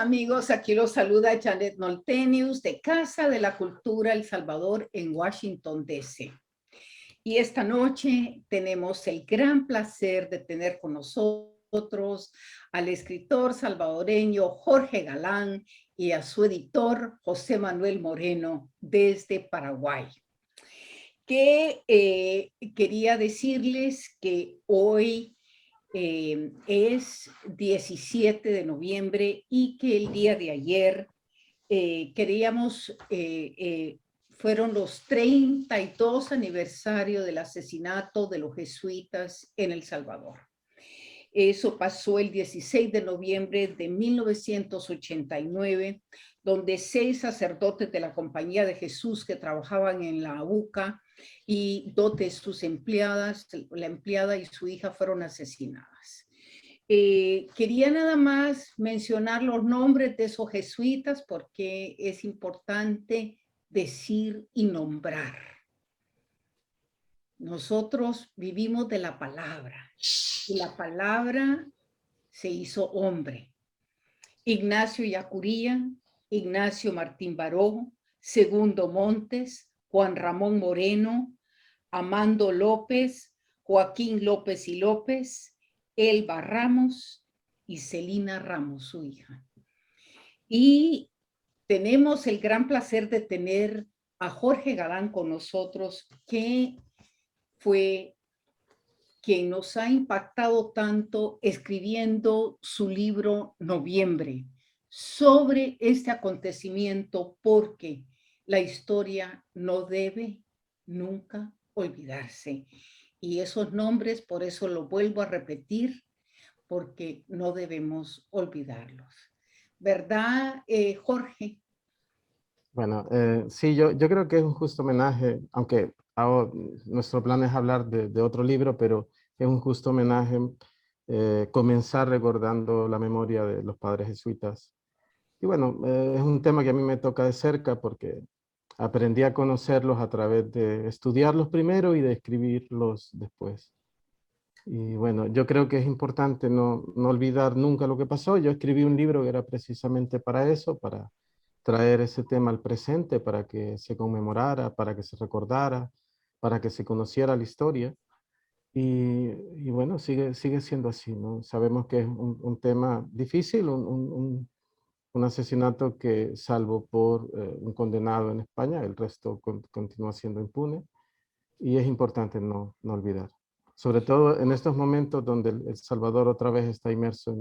amigos, aquí los saluda Janet Noltenius de Casa de la Cultura El Salvador en Washington, D.C. Y esta noche tenemos el gran placer de tener con nosotros al escritor salvadoreño Jorge Galán y a su editor José Manuel Moreno desde Paraguay. Quería decirles que hoy es 17 de noviembre y que el día de ayer fueron los 32 aniversarios del asesinato de los jesuitas en El Salvador. Eso pasó el 16 de noviembre de 1989, donde 6 sacerdotes de la Compañía de Jesús que trabajaban en la UCA y 2 de sus empleadas, la empleada y su hija, fueron asesinadas. Quería nada más mencionar los nombres de esos jesuitas porque es importante decir y nombrar. Nosotros vivimos de la palabra y la palabra se hizo hombre. Ignacio Yacuría, Ignacio Martín Baró, Segundo Montes, Juan Ramón Moreno, Amando López, Joaquín López y López, Elba Ramos y Celina Ramos, su hija. Y tenemos el gran placer de tener a Jorge Galán con nosotros, que fue quien nos ha impactado tanto escribiendo su libro Noviembre sobre este acontecimiento, porque la historia no debe nunca olvidarse. Y esos nombres, por eso lo vuelvo a repetir, porque no debemos olvidarlos. ¿Verdad, Jorge? Bueno, sí, yo creo que es un justo homenaje, aunque ahora nuestro plan es hablar de otro libro, pero es un justo homenaje comenzar recordando la memoria de los padres jesuitas. Y bueno, es un tema que a mí me toca de cerca porque aprendí a conocerlos a través de estudiarlos primero y de escribirlos después. Y bueno, yo creo que es importante no olvidar nunca lo que pasó. Yo escribí un libro que era precisamente para eso, para traer ese tema al presente, para que se conmemorara, para que se recordara, para que se conociera la historia. Y bueno, sigue siendo así, ¿no? Sabemos que es un tema difícil, un asesinato que, salvo por un condenado en España, el resto continúa siendo impune. Y es importante no olvidar. Sobre todo en estos momentos donde El Salvador otra vez está inmerso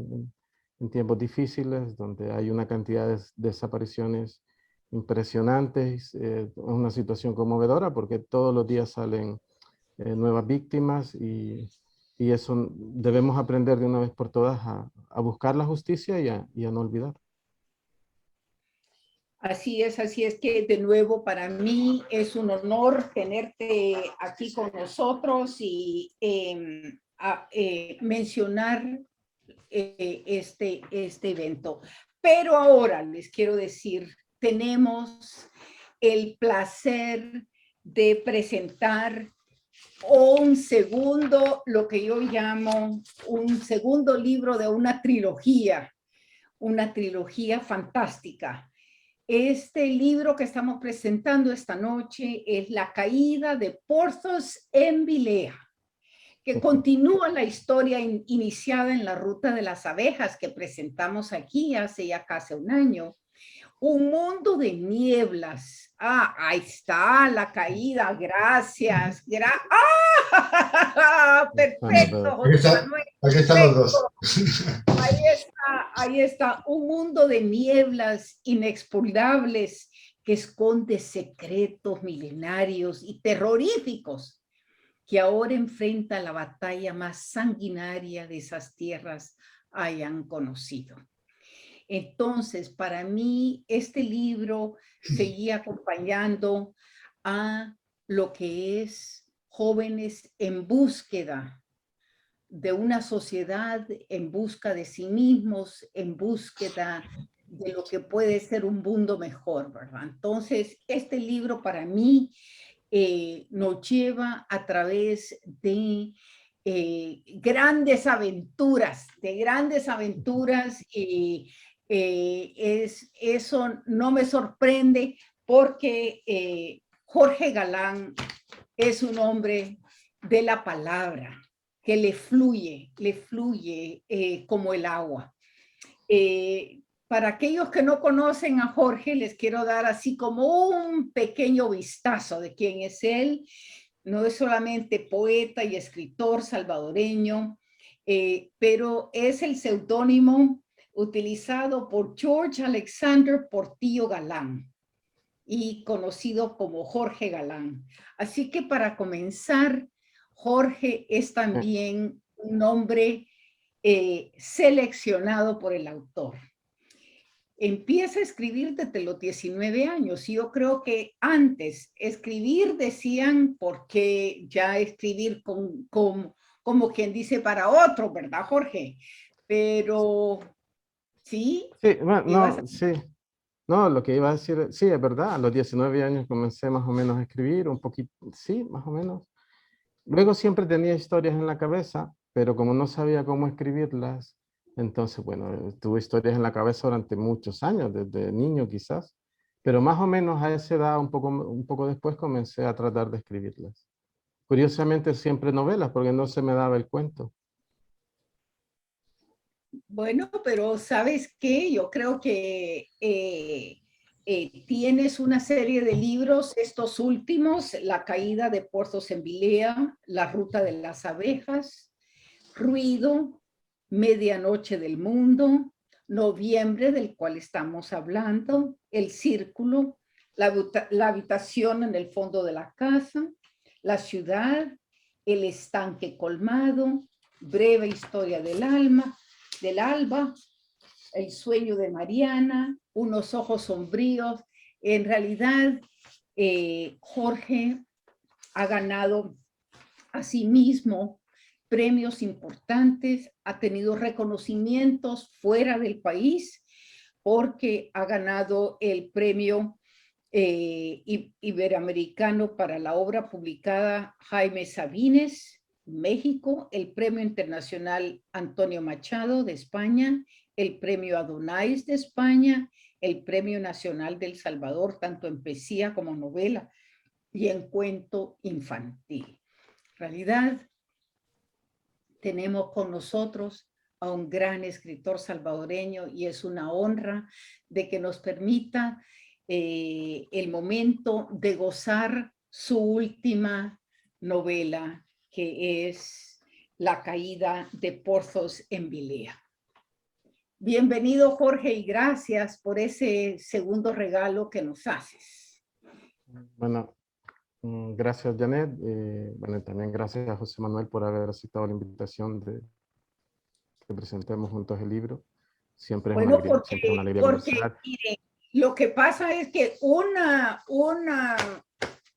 en tiempos difíciles, donde hay una cantidad de desapariciones impresionantes, una situación conmovedora porque todos los días salen nuevas víctimas y eso debemos aprender de una vez por todas a buscar la justicia y a no olvidar. Así es que de nuevo para mí es un honor tenerte aquí con nosotros y mencionar este evento. Pero ahora les quiero decir, tenemos el placer de presentar lo que yo llamo un segundo libro de una trilogía fantástica. Este libro que estamos presentando esta noche es La caída de Porthos en Vilea, que continúa la historia iniciada en la ruta de las abejas que presentamos aquí hace ya casi un año. Un mundo de nieblas. Ahí está la caída. Gracias. Perfecto, José Manuel. Aquí están los dos. Ahí está. Un mundo de nieblas inexpugnables que esconde secretos milenarios y terroríficos que ahora enfrenta la batalla más sanguinaria de esas tierras hayan conocido. Entonces, para mí, este libro seguía acompañando a lo que es jóvenes en búsqueda de una sociedad, en busca de sí mismos, en búsqueda de lo que puede ser un mundo mejor, ¿verdad? Entonces, este libro para mí nos lleva a través de grandes aventuras Eso no me sorprende porque Jorge Galán es un hombre de la palabra, que le fluye como el agua. Para aquellos que no conocen a Jorge, les quiero dar así como un pequeño vistazo de quién es él. No es solamente poeta y escritor salvadoreño, pero es el seudónimo utilizado por George Alexander Portillo Galán y conocido como Jorge Galán. Así que para comenzar, Jorge es también un nombre seleccionado por el autor. Empieza a escribir desde los 19 años. Y yo creo que antes escribir decían porque ya escribir como quien dice para otro, ¿verdad, Jorge? Pero sí, Sí, bueno, ibas a... no, sí. No, lo que iba a decir, sí, es verdad, a los 19 años comencé más o menos a escribir, un poquito, sí, más o menos. Luego siempre tenía historias en la cabeza, pero como no sabía cómo escribirlas, entonces, bueno, tuve historias en la cabeza durante muchos años, desde niño quizás, pero más o menos a esa edad, un poco después, comencé a tratar de escribirlas. Curiosamente, siempre novelas, porque no se me daba el cuento. Bueno, pero ¿sabes qué? Yo creo que tienes una serie de libros, estos últimos, La caída de Porzos en Vilea, La ruta de las abejas, Ruido, Medianoche del mundo, Noviembre, del cual estamos hablando, El círculo, la habitación en el fondo de la casa, La ciudad, El estanque colmado, Breve historia del alba, El sueño de Mariana, Unos ojos sombríos. En realidad, Jorge ha ganado a sí mismo premios importantes, ha tenido reconocimientos fuera del país porque ha ganado el premio iberoamericano para la obra publicada Jaime Sabines, México, el premio internacional Antonio Machado de España, el premio Adonais de España, el premio nacional del Salvador, tanto en poesía como novela y en cuento infantil. En realidad, tenemos con nosotros a un gran escritor salvadoreño y es una honra de que nos permita el momento de gozar su última novela, que es La caída de Porzos en Vilea. Bienvenido, Jorge, y gracias por ese segundo regalo que nos haces. Bueno, gracias, Janet. Bueno, también gracias a José Manuel por haber aceptado la invitación de que presentemos juntos el libro. Bueno, Siempre es una alegría porque conversar. mire, lo que pasa es que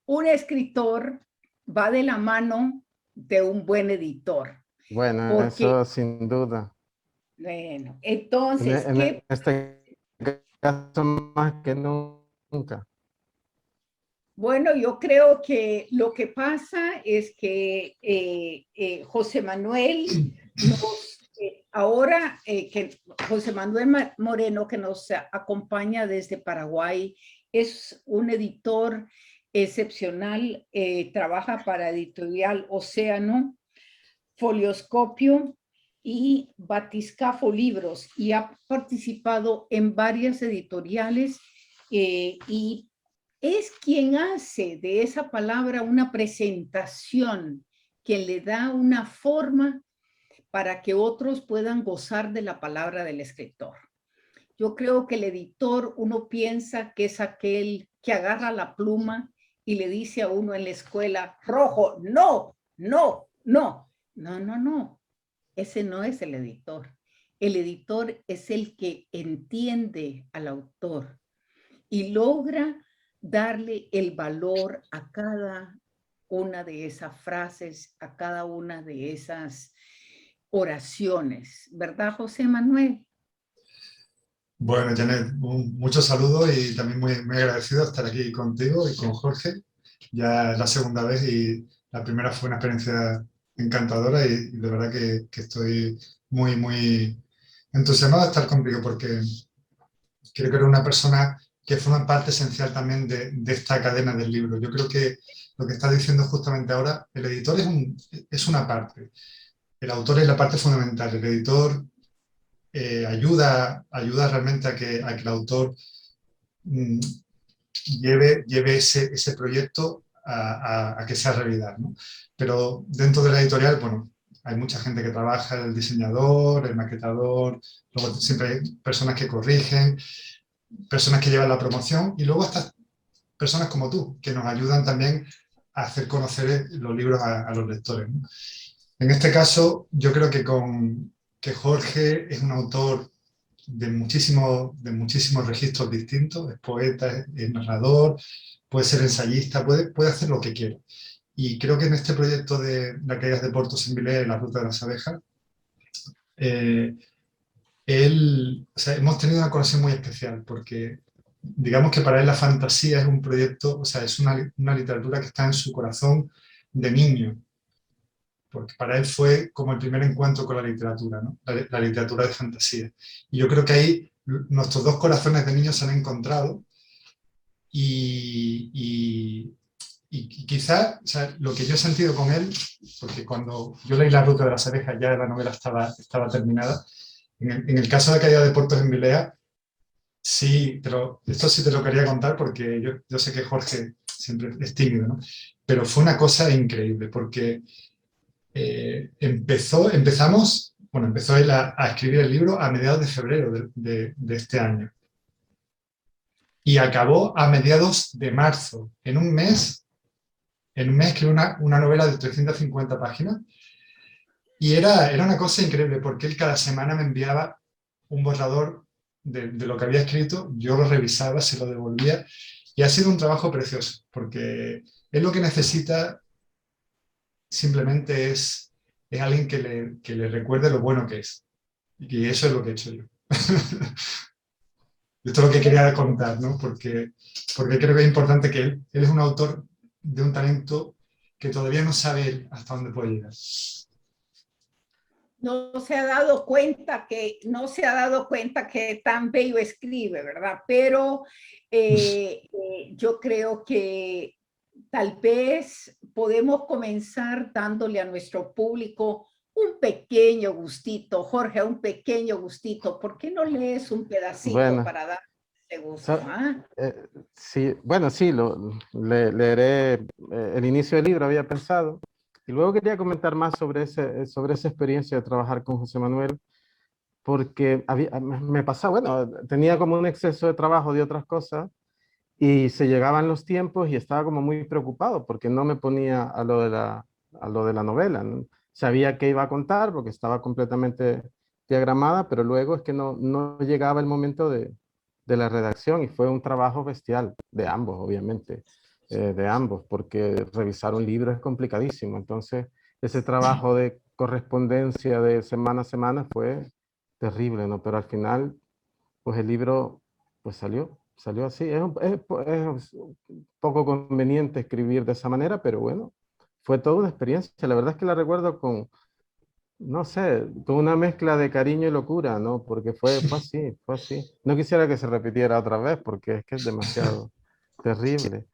un escritor va de la mano de un buen editor. Bueno, Porque, eso sin duda. bueno, entonces, En este caso más que nunca. bueno, yo creo que lo que pasa es que José Manuel ahora que José Manuel Moreno, que nos acompaña desde Paraguay, es un editor excepcional, trabaja para Editorial Océano, Folioscopio y Batiscafo Libros y ha participado en varias editoriales y es quien hace de esa palabra una presentación, quien le da una forma para que otros puedan gozar de la palabra del escritor. Yo creo que el editor, uno piensa que es aquel que agarra la pluma y le dice a uno en la escuela, rojo, no, no, no, no, no, no. Ese no es el editor. El editor es el que entiende al autor y logra darle el valor a cada una de esas frases, a cada una de esas oraciones, ¿verdad, José Manuel? Bueno, Janet, muchos saludos y también muy agradecido de estar aquí contigo y con Jorge. Ya es la segunda vez y la primera fue una experiencia encantadora y de verdad que estoy muy entusiasmado de estar contigo porque creo que eres una persona que forma parte esencial también de esta cadena del libro. Yo creo que lo que estás diciendo justamente ahora, el editor es una parte, el autor es la parte fundamental, el editor ayuda realmente a que el autor mm, lleve ese proyecto a que sea realidad, ¿no? Pero dentro de la editorial, bueno, hay mucha gente que trabaja, el diseñador, el maquetador, luego siempre hay personas que corrigen, personas que llevan la promoción y luego estas personas como tú, que nos ayudan también a hacer conocer los libros a los lectores, ¿no? En este caso, yo creo que Jorge es un autor de muchísimos registros distintos, es poeta, es narrador, puede ser ensayista, puede hacer lo que quiera. Y creo que en este proyecto de La caída de Portos en Vilés, La ruta de las abejas, eh, o sea, hemos tenido una conexión muy especial porque digamos que para él la fantasía es un proyecto, o sea, es una literatura que está en su corazón de niño, porque para él fue como el primer encuentro con la literatura, ¿no? La literatura de fantasía. Y yo creo que ahí nuestros dos corazones de niños se han encontrado y, y quizá, o sea, lo que yo he sentido con él, porque cuando yo leí La ruta de las abejas ya la novela estaba terminada, en el caso de Caída de Puertos en Vilea, sí, pero esto sí te lo quería contar porque yo sé que Jorge siempre es tímido, ¿no? Pero fue una cosa increíble porque empezó él a escribir el libro a mediados de febrero de este año y acabó a mediados de marzo. En un mes escribió una novela de 350 páginas y era una cosa increíble porque él cada semana me enviaba un borrador de lo que había escrito, yo lo revisaba, se lo devolvía y ha sido un trabajo precioso porque él lo que necesita simplemente es alguien que le recuerde lo bueno que es. Y eso es lo que he hecho yo. Esto es lo que quería contar, ¿no? Porque creo que es importante que él es un autor de un talento que todavía no sabe él hasta dónde puede llegar. No se ha dado cuenta no se ha dado cuenta que tan bello escribe, ¿verdad? Pero yo creo que tal vez podemos comenzar dándole a nuestro público un pequeño gustito. Jorge, un pequeño gustito. ¿Por qué no lees un pedacito Bueno, para dar ese gusto? sa- ¿Ah? sí, bueno, sí, leeré el inicio del libro, había pensado. Y luego quería comentar más sobre esa experiencia de trabajar con José Manuel, porque me pasaba, bueno, tenía como un exceso de trabajo de otras cosas y se llegaban los tiempos y estaba como muy preocupado porque no me ponía a lo de la novela, ¿no? Sabía que iba a contar porque estaba completamente diagramada, pero luego es que no llegaba el momento de la redacción y fue un trabajo bestial de ambos, obviamente, de ambos, porque revisar un libro es complicadísimo. Entonces, ese trabajo de correspondencia de semana a semana fue terrible, ¿no? Pero al final, pues el libro pues salió así. Es un poco conveniente escribir de esa manera, pero bueno, fue toda una experiencia. La verdad es que la recuerdo con, no sé, con una mezcla de cariño y locura, ¿no? Porque fue así, fue así. No quisiera que se repitiera otra vez porque es que es demasiado terrible.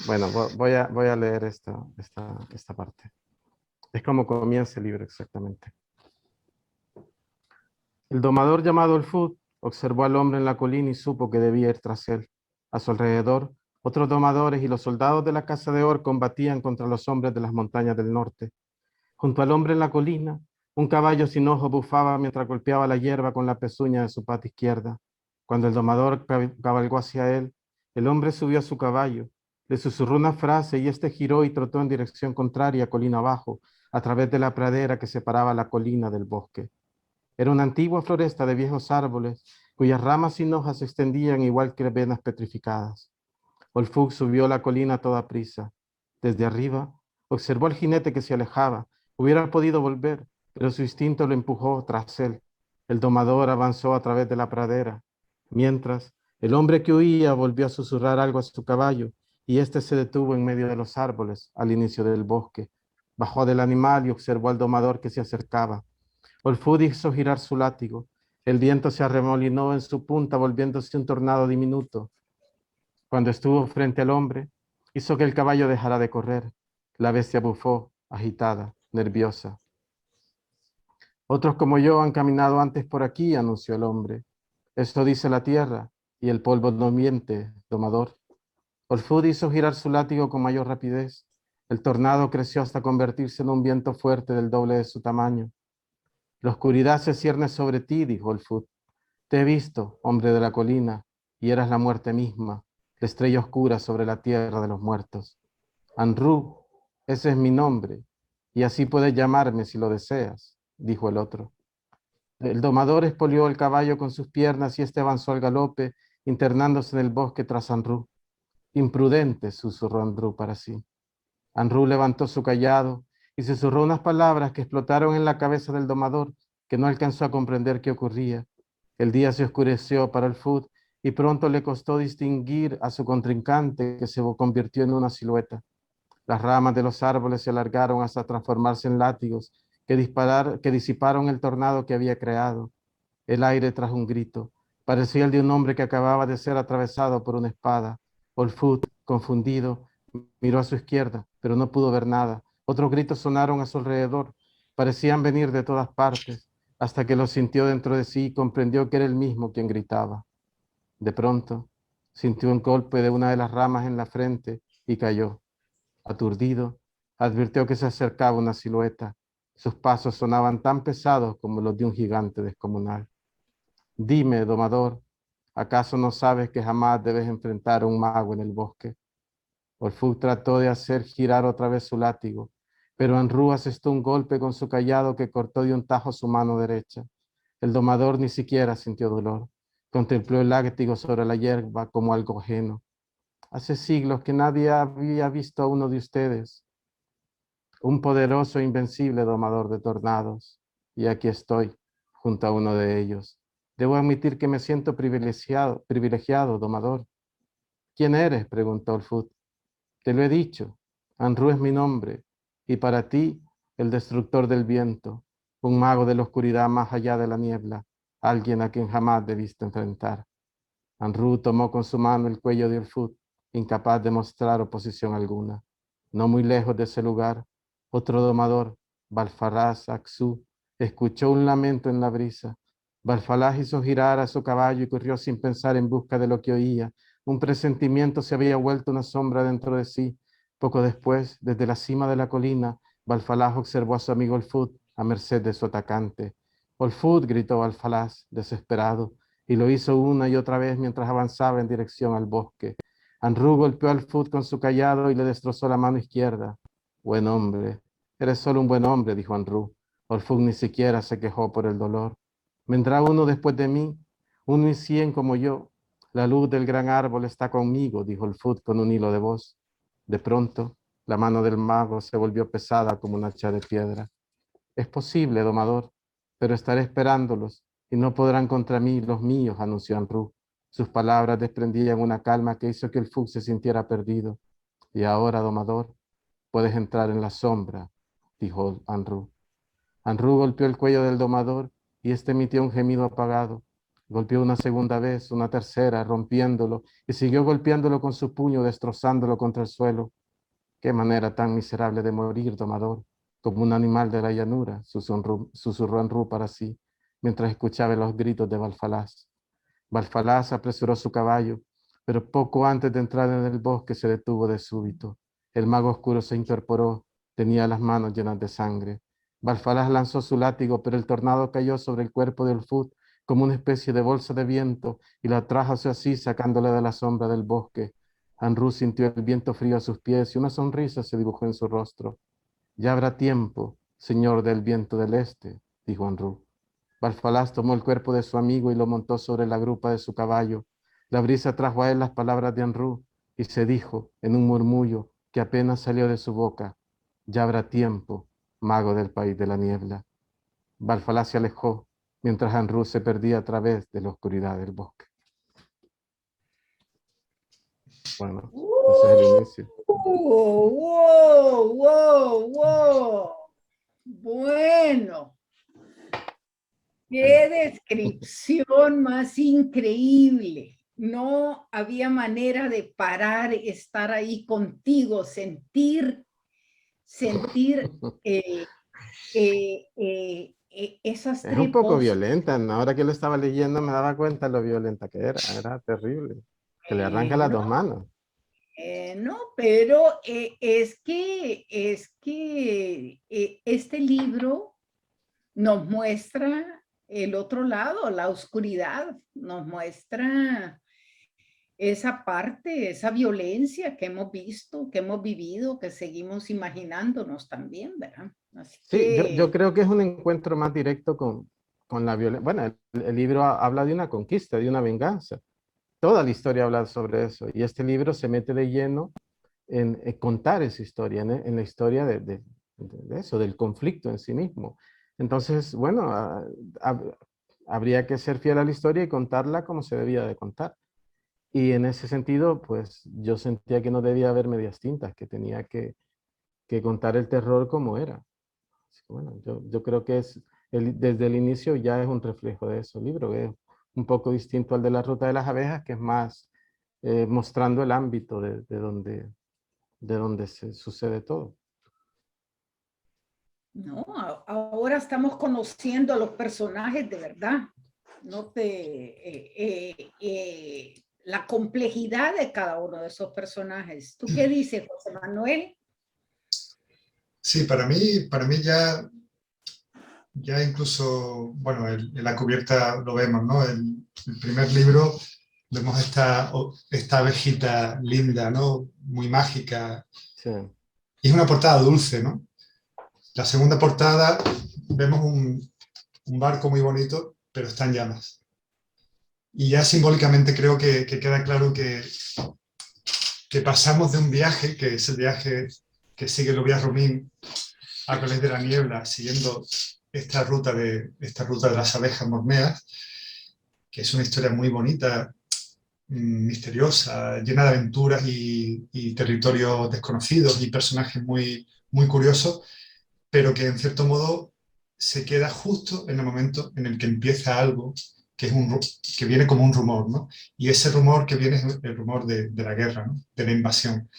Bueno, voy a leer esta parte. Es como comienza el libro exactamente. El domador llamado el Food observó al hombre en la colina y supo que debía ir tras él. A su alrededor, otros domadores y los soldados de la Casa de Or combatían contra los hombres de las montañas del norte. Junto al hombre en la colina, un caballo sin ojo bufaba mientras golpeaba la hierba con la pezuña de su pata izquierda. Cuando el domador cabalgó hacia él, el hombre subió a su caballo, le susurró una frase y éste giró y trotó en dirección contraria, colina abajo, a través de la pradera que separaba la colina del bosque. Era una antigua floresta de viejos árboles, cuyas ramas sin hojas se extendían igual que venas petrificadas. Olfug subió la colina a toda prisa. Desde arriba, observó al jinete que se alejaba. Hubiera podido volver, pero su instinto lo empujó tras él. El domador avanzó a través de la pradera. Mientras, el hombre que huía volvió a susurrar algo a su caballo, y éste se detuvo en medio de los árboles, al inicio del bosque. Bajó del animal y observó al domador que se acercaba. Olfud hizo girar su látigo. El viento se arremolinó en su punta, volviéndose un tornado diminuto. Cuando estuvo frente al hombre, hizo que el caballo dejara de correr. La bestia bufó, agitada, nerviosa. Otros como yo han caminado antes por aquí, anunció el hombre. Esto dice la tierra, y el polvo no miente, domador. Olfud hizo girar su látigo con mayor rapidez. El tornado creció hasta convertirse en un viento fuerte del doble de su tamaño. La oscuridad se cierne sobre ti, dijo Olfud. Te he visto, hombre de la colina, y eras la muerte misma, la estrella oscura sobre la tierra de los muertos. Anru, ese es mi nombre, y así puedes llamarme si lo deseas, dijo el otro. El domador espolió el caballo con sus piernas y este avanzó al galope, internándose en el bosque tras Anru. Imprudente, susurró Anru para sí. Anru levantó su cayado y susurró unas palabras que explotaron en la cabeza del domador, que no alcanzó a comprender qué ocurría. El día se oscureció para el Fud y pronto le costó distinguir a su contrincante, que se convirtió en una silueta. Las ramas de los árboles se alargaron hasta transformarse en látigos que disiparon el tornado que había creado. El aire trajo un grito. Parecía el de un hombre que acababa de ser atravesado por una espada. Olfut, confundido, miró a su izquierda, pero no pudo ver nada. Otros gritos sonaron a su alrededor. Parecían venir de todas partes, hasta que lo sintió dentro de sí y comprendió que era él mismo quien gritaba. De pronto, sintió un golpe de una de las ramas en la frente y cayó. Aturdido, advirtió que se acercaba una silueta. Sus pasos sonaban tan pesados como los de un gigante descomunal. Dime, domador, ¿acaso no sabes que jamás debes enfrentar a un mago en el bosque? Olfug trató de hacer girar otra vez su látigo, pero Anru asestó un golpe con su cayado que cortó de un tajo su mano derecha. El domador ni siquiera sintió dolor. Contempló el látigo sobre la hierba como algo ajeno. Hace siglos que nadie había visto a uno de ustedes, un poderoso e invencible domador de tornados, y aquí estoy, junto a uno de ellos. Debo admitir que me siento privilegiado, domador. ¿Quién eres?, preguntó Olfut. Te lo he dicho, Anru es mi nombre, y para ti, el destructor del viento, un mago de la oscuridad más allá de la niebla, alguien a quien jamás debiste enfrentar. Anru tomó con su mano el cuello de Olfut, incapaz de mostrar oposición alguna. No muy lejos de ese lugar, otro domador, Balfaraz Aksu, escuchó un lamento en la brisa. Balfaraz hizo girar a su caballo y corrió sin pensar en busca de lo que oía. Un presentimiento se había vuelto una sombra dentro de sí. Poco después, desde la cima de la colina, Balfalaz observó a su amigo Olfut a merced de su atacante. Olfut, gritó Balfalaz, desesperado, y lo hizo una y otra vez mientras avanzaba en dirección al bosque. Anru golpeó al Olfut con su cayado y le destrozó la mano izquierda. Buen hombre, eres solo un buen hombre, dijo Anru. Olfut ni siquiera se quejó por el dolor. Vendrá uno después de mí, 1 y 100 como yo. La luz del gran árbol está conmigo, dijo Olfut con un hilo de voz. De pronto, la mano del mago se volvió pesada como un hacha de piedra. Es posible, domador, pero estaré esperándolos y no podrán contra mí los míos, anunció Anru. Sus palabras desprendían una calma que hizo que el Fug se sintiera perdido. Y ahora, domador, puedes entrar en la sombra, dijo Anru. Anru golpeó el cuello del domador y este emitió un gemido apagado. Golpeó una segunda vez, una tercera, rompiéndolo, y siguió golpeándolo con su puño, destrozándolo contra el suelo. Qué manera tan miserable de morir, domador, como un animal de la llanura, susurró Anru para sí, mientras escuchaba los gritos de Balfalaz. Balfalaz apresuró su caballo, pero poco antes de entrar en el bosque se detuvo de súbito. El mago oscuro se incorporó, tenía las manos llenas de sangre. Balfalaz lanzó su látigo, pero el tornado cayó sobre el cuerpo de Olfut como una especie de bolsa de viento y la trajo hacia sí, sacándole de la sombra del bosque. Anru sintió el viento frío a sus pies y una sonrisa se dibujó en su rostro. Ya habrá tiempo, señor del viento del este, dijo Anru. Balfalaz tomó el cuerpo de su amigo y lo montó sobre la grupa de su caballo. La brisa trajo a él las palabras de Anru y se dijo en un murmullo que apenas salió de su boca: ya habrá tiempo, mago del país de la niebla. Balfalaz se alejó mientras Anru se perdía a través de la oscuridad del bosque. Bueno, ese es el inicio. ¡Wow! Bueno, Qué descripción más increíble. No había manera de parar, estar ahí contigo, sentir eh, esas Es un tres poco voces. violenta, ¿no? Ahora que lo estaba leyendo me daba cuenta lo violenta que era terrible, que le arranca las No, dos manos. no, pero este libro nos muestra el otro lado, la oscuridad, nos muestra esa parte, esa violencia que hemos visto, que hemos vivido, que seguimos imaginándonos también, ¿verdad? Así Sí, yo que, creo que es un encuentro más directo con la violencia. Bueno, el libro habla de una conquista, de una venganza. Toda la historia habla sobre eso. Y este libro se mete de lleno en contar esa historia, en la historia de eso, del conflicto en sí mismo. Entonces, bueno, habría que ser fiel a la historia y contarla como se debía de contar. Y en ese sentido, pues yo sentía que no debía haber medias tintas, que tenía que contar el terror como era. Así que, bueno, yo creo que desde el inicio ya es un reflejo de eso. El libro es un poco distinto al de La Ruta de las Abejas, que es más mostrando el ámbito de donde se sucede todo. no, ahora estamos conociendo a los personajes de verdad, no te, la complejidad de cada uno de esos personajes. ¿Tú qué dices, José Manuel? Sí, para mí ya incluso, bueno, en la cubierta lo vemos, ¿no? El primer libro vemos esta abejita linda, ¿no? Muy mágica. Sí, Y es una portada dulce, ¿no? La segunda portada vemos un barco muy bonito, pero está en llama. Y ya simbólicamente creo que queda claro que pasamos de un viaje, que es el viaje que sigue Tobias Romín a través de la niebla, siguiendo esta ruta de las abejas mormeas, que es una historia muy bonita, misteriosa, llena de aventuras y territorios desconocidos y personajes muy, muy curiosos, pero que en cierto modo se queda justo en el momento en el que empieza algo que viene como un rumor, ¿no? Y ese rumor que viene es el rumor de la guerra, ¿no? De la invasión.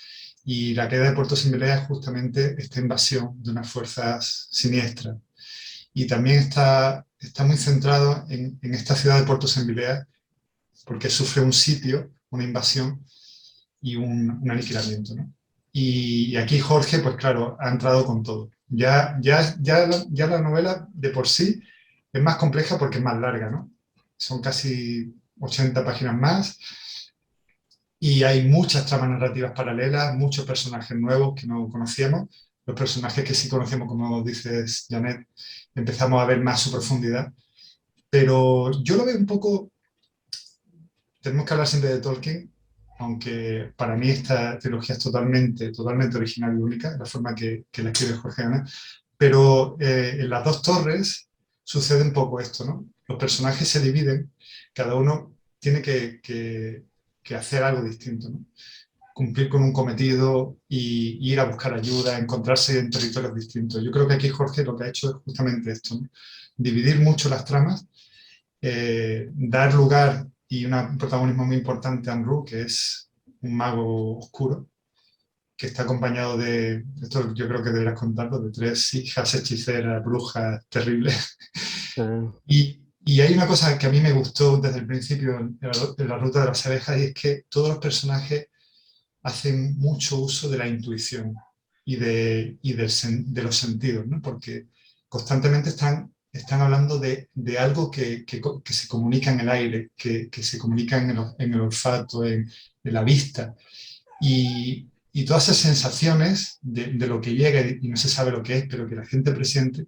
Y la queda de Puerto Simbelea es justamente esta invasión de unas fuerzas siniestras. Y también está muy centrado en esta ciudad de Puerto Simbelea porque sufre un sitio, una invasión y un aniquilamiento, ¿no? Y aquí Jorge, pues claro, ha entrado con todo. Ya la novela de por sí es más compleja porque es más larga, ¿no? Son casi 80 páginas más y hay muchas tramas narrativas paralelas, muchos personajes nuevos que no conocíamos. Los personajes que sí conocemos, como dices, Janet, empezamos a ver más su profundidad. Pero yo lo veo un poco, tenemos que hablar siempre de Tolkien, aunque para mí esta trilogía es totalmente original y única, la forma que la escribe Jorge Ana, pero en Las Dos Torres sucede un poco esto, ¿no? Los personajes se dividen, cada uno tiene que hacer algo distinto, ¿no? Cumplir con un cometido y ir a buscar ayuda, encontrarse en territorios distintos. Yo creo que aquí Jorge lo que ha hecho es justamente esto, ¿no? Dividir mucho las tramas, dar lugar y un protagonismo muy importante a Anru, que es un mago oscuro, que está acompañado esto yo creo que deberás contarlo, de tres hijas hechiceras, brujas terribles. sí, Y hay una cosa que a mí me gustó desde el principio en la ruta de las abejas, y es que todos los personajes hacen mucho uso de la intuición y de los sentidos, ¿no? Porque constantemente están hablando de algo que se comunica en el aire, que se comunica en el olfato, en la vista. Y todas esas sensaciones de lo que llega y no se sabe lo que es, pero que la gente presiente,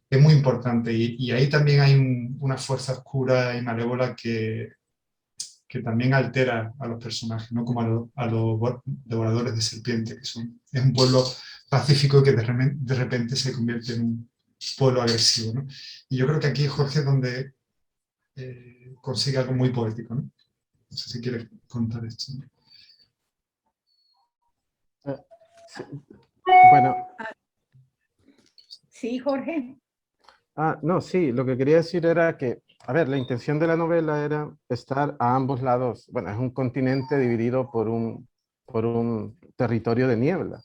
es muy importante. Y ahí también hay una fuerza oscura y malévola que también altera a los personajes, ¿no? Como a los devoradores de serpiente, es un pueblo pacífico que de repente se convierte en un pueblo agresivo, ¿no? Y yo creo que aquí Jorge es donde consigue algo muy poético, ¿no? No sé si quieres contar esto, ¿no? sí. Bueno, Sí, Jorge. No, sí, lo que quería decir era que, a ver, la intención de la novela era estar a ambos lados. Bueno, es un continente dividido por un territorio de niebla.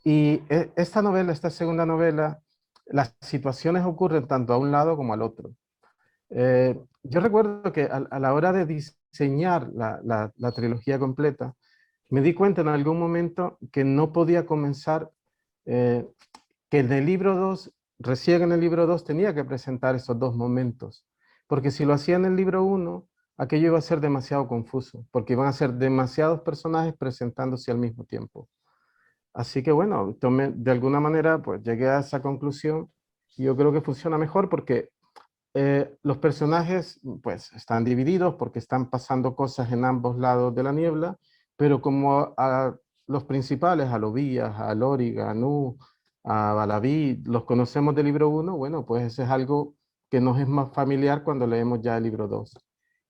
Y esta novela, esta segunda novela, las situaciones ocurren tanto a un lado como al otro. Yo recuerdo que a la hora de diseñar la trilogía completa, me di cuenta en algún momento que no podía comenzar, eh, que en el libro 2 recién en el libro 2 tenía que presentar esos dos momentos, porque si lo hacía en el libro uno aquello iba a ser demasiado confuso, porque iban a ser demasiados personajes presentándose al mismo tiempo. Así que bueno, de alguna manera pues llegué a esa conclusión y yo creo que funciona mejor porque los personajes pues están divididos porque están pasando cosas en ambos lados de la niebla, pero como a los principales, a Lobías, a Lóriga, a Nu, a Balaví, los conocemos del libro uno, bueno, pues eso es algo que nos es más familiar cuando leemos ya el libro 2.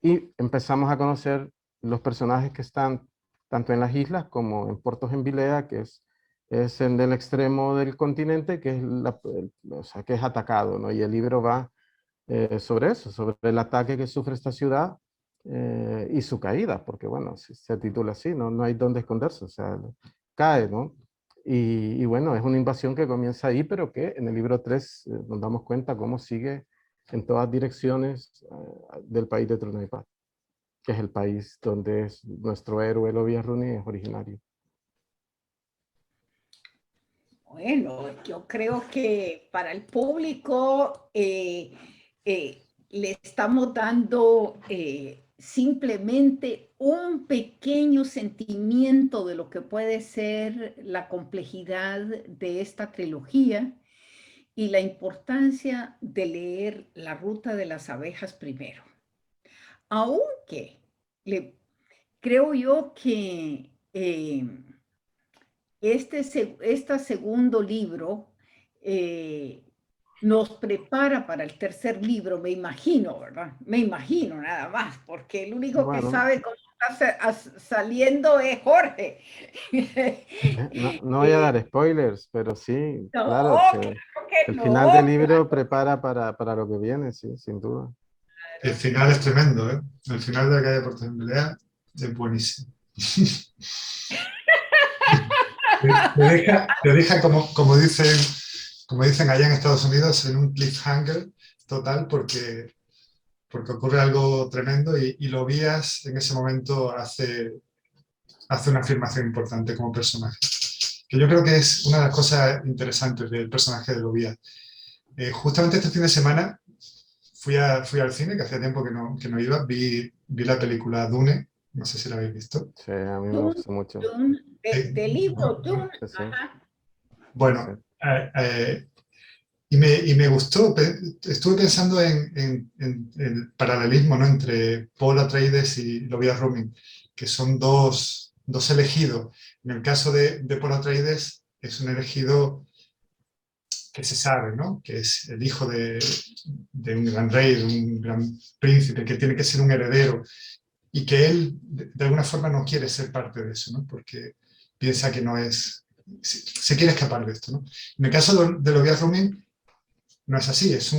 Y empezamos a conocer los personajes que están tanto en las islas como en Puertos en Vilea, que es en el extremo del continente, que es, o sea, que es atacado, ¿no? Y el libro va sobre eso, sobre el ataque que sufre esta ciudad y su caída, porque bueno, se titula así, ¿no? No hay dónde esconderse, o sea, cae, ¿no? Y bueno, es una invasión que comienza ahí, pero que en el libro 3 nos damos cuenta cómo sigue en todas direcciones del país de Trono y Paz, que es el país donde es nuestro héroe Lovías Runi es originario. Bueno, yo creo que para el público le estamos dando simplemente un pequeño sentimiento de lo que puede ser la complejidad de esta trilogía y la importancia de leer La Ruta de las Abejas primero. Aunque creo yo que este segundo libro nos prepara para el tercer libro, me imagino, ¿verdad? Me imagino nada más, porque el único que Bueno, sabe cómo está saliendo es Jorge. no, no voy a dar spoilers, pero sí, No, claro, claro que el final del no, libro prepara para lo que viene, sí, sin duda. El claro. final es tremendo, ¿eh? El final de la calle Puerto de Belea es buenísimo. Te deja como dicen allá en Estados Unidos, en un cliffhanger total, porque ocurre algo tremendo y Lobías en ese momento hace una afirmación importante como personaje, que yo creo que es una de las cosas interesantes del personaje de Lobías. Justamente este fin de semana fui al cine, que hacía tiempo que no iba, vi la película Dune, no sé si la habéis visto. Sí, a mí me Dune, gusta mucho. Dune, Eh, del libro Dune, Sí, sí, ajá. sí, sí. bueno, y me gustó, estuve pensando en el paralelismo, ¿no? Entre Paul Atreides y Lovias Romin, que son dos elegidos. En el caso de Paul Atreides es un elegido que se sabe, ¿no? Que es el hijo de un gran rey, de un gran príncipe, que tiene que ser un heredero y que él de alguna forma no quiere ser parte de eso, ¿no? Porque piensa que no es, se quiere escapar de esto, ¿no? En el caso de Lovias Romin no es así, es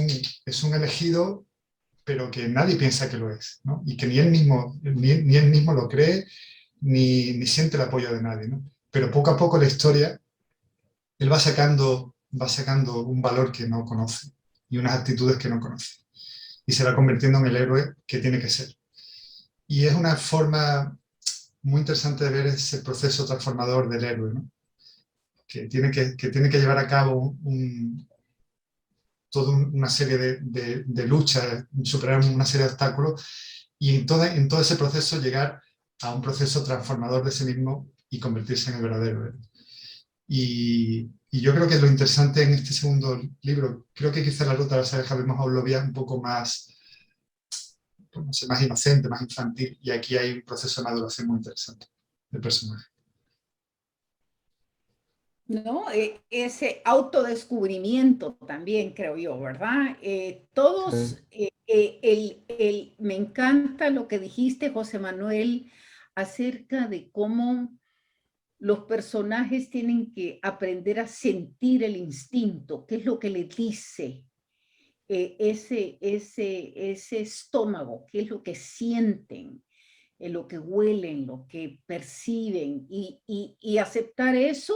un elegido, pero que nadie piensa que lo es, ¿no? Y que ni él mismo lo cree, ni siente el apoyo de nadie, ¿no? Pero poco a poco la historia, él va sacando un valor que no conoce y unas actitudes que no conoce. Y se va convirtiendo en el héroe que tiene que ser. Y es una forma muy interesante de ver ese proceso transformador del héroe, ¿no? Que tiene que llevar a cabo toda una serie de luchas, superar una serie de obstáculos y en todo ese proceso llegar a un proceso transformador de sí mismo y convertirse en el verdadero héroe. Y yo creo que lo interesante en este segundo libro, creo que quizá la ruta de las abejas vemos a Olovia un poco más, pues no sé, más inocente, más infantil, y aquí hay un proceso de maduración muy interesante del personaje. ¿No? Ese autodescubrimiento también, creo yo, ¿verdad? Sí. Me encanta lo que dijiste, José Manuel, acerca de cómo los personajes tienen que aprender a sentir el instinto, qué es lo que les dice, ese estómago, qué es lo que sienten, lo que huelen, lo que perciben, y aceptar eso,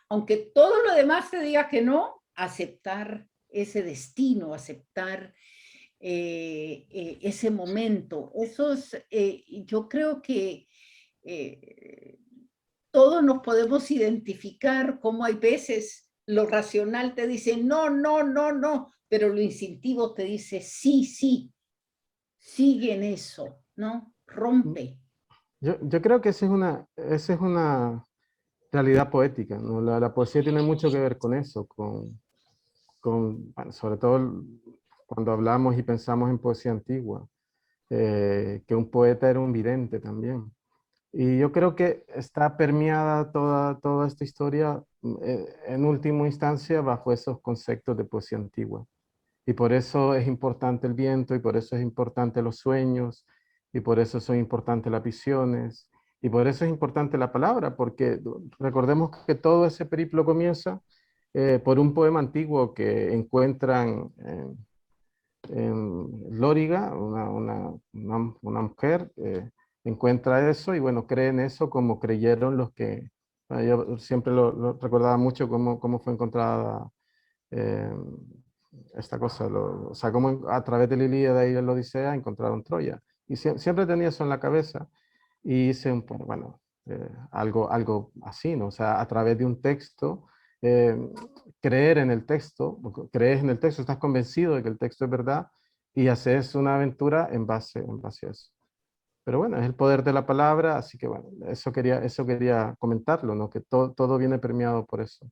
aunque todo lo demás te diga que no, aceptar ese destino, aceptar ese momento. Eso es, yo creo que todos nos podemos identificar, como hay veces lo racional te dice no, no, no, no, pero lo instintivo te dice sí, sí, sigue en eso, ¿no? Rompe. Yo creo que esa es una realidad poética, ¿no? La poesía tiene mucho que ver con eso, bueno, sobre todo cuando hablamos y pensamos en poesía antigua, que un poeta era un vidente también. Y yo creo que está permeada toda esta historia, en última instancia, bajo esos conceptos de poesía antigua. Y por eso es importante el viento, y por eso es importante los sueños, y por eso son importantes las visiones, y por eso es importante la palabra, porque recordemos que todo ese periplo comienza por un poema antiguo que encuentran en Lóriga, una mujer, encuentra eso y bueno, cree en eso como creyeron los que, yo siempre lo recordaba mucho cómo fue encontrada eh, esta cosa, o sea, cómo a través de la Ilíada y la Odisea encontraron Troya. Y siempre tenía eso en la cabeza y hice bueno, algo así, ¿no? O sea, a través de un texto, eh, creer en el texto, crees en el texto, estás convencido de que el texto es verdad y haces una aventura en base a eso. Pero bueno, es el poder de la palabra, así que bueno, eso quería comentarlo, ¿no? Que todo viene permeado por eso,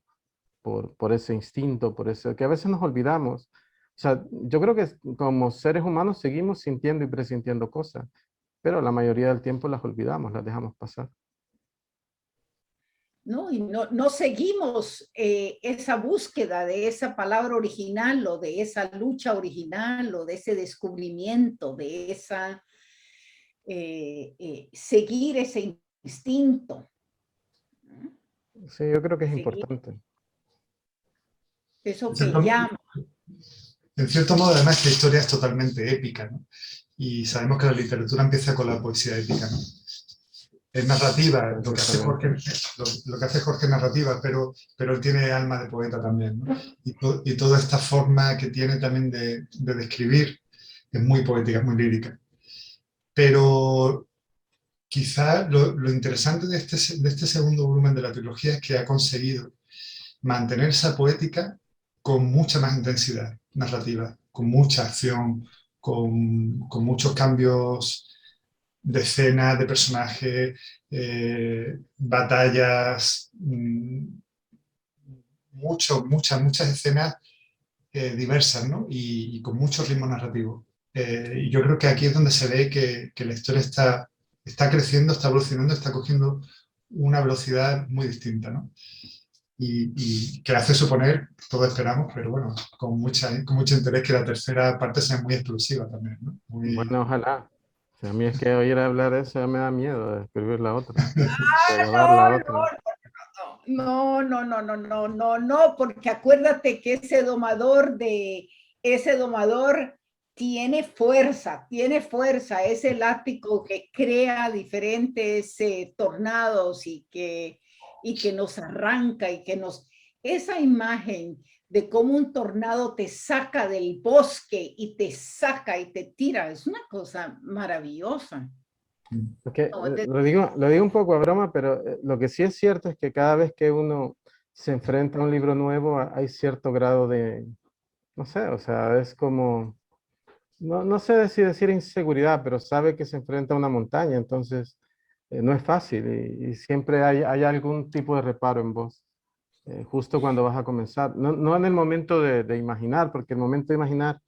por ese instinto, por eso, que a veces nos olvidamos. O sea, yo creo que como seres humanos seguimos sintiendo y presintiendo cosas, pero la mayoría del tiempo las olvidamos, las dejamos pasar. ¿No? Y no seguimos esa búsqueda de esa palabra original o de esa lucha original o de ese descubrimiento, de esa seguir ese instinto, ¿no? Sí, yo creo que es Seguir importante. eso En que cierto, llama. en cierto modo, además, la historia es totalmente épica, ¿no? Y sabemos que la literatura empieza con la poesía épica, ¿no? Es narrativa, lo que hace Jorge, Exactamente. lo que hace Jorge es narrativa, pero él tiene alma de poeta también, ¿no? Y toda esta forma que tiene también de describir es muy poética, es muy lírica. Pero quizá lo interesante de este segundo volumen de la trilogía es que ha conseguido mantener esa poética con mucha más intensidad narrativa, con mucha acción, con muchos cambios de escenas, de personajes, batallas, muchas escenas diversas, ¿no? Y con mucho ritmo narrativo. Y yo creo que aquí es donde se ve que la historia está creciendo, está evolucionando, está cogiendo una velocidad muy distinta, ¿no? Y que hace suponer, todos esperamos, pero bueno, con mucho interés que la tercera parte sea muy explosiva también, ¿no? Muy... Bueno, ojalá. O sea, a mí es que oír hablar de eso ya me da miedo de escribir la otra, de grabar la otra. No, no, no, no, no, no, no, porque acuérdate que ese domador tiene fuerza, es elástico que crea diferentes tornados y que nos arranca esa imagen de cómo un tornado te saca del bosque y te saca y te tira, es una cosa maravillosa. Porque No, lo digo un poco a broma, pero lo que sí es cierto es que cada vez que uno se enfrenta a un libro nuevo, hay cierto grado de, no sé, o sea, es como, no sé si decir inseguridad, pero sabe que se enfrenta a una montaña, entonces no es fácil y siempre hay algún tipo de reparo en vos, justo cuando vas a comenzar. No en el momento de imaginar, porque el momento de imaginar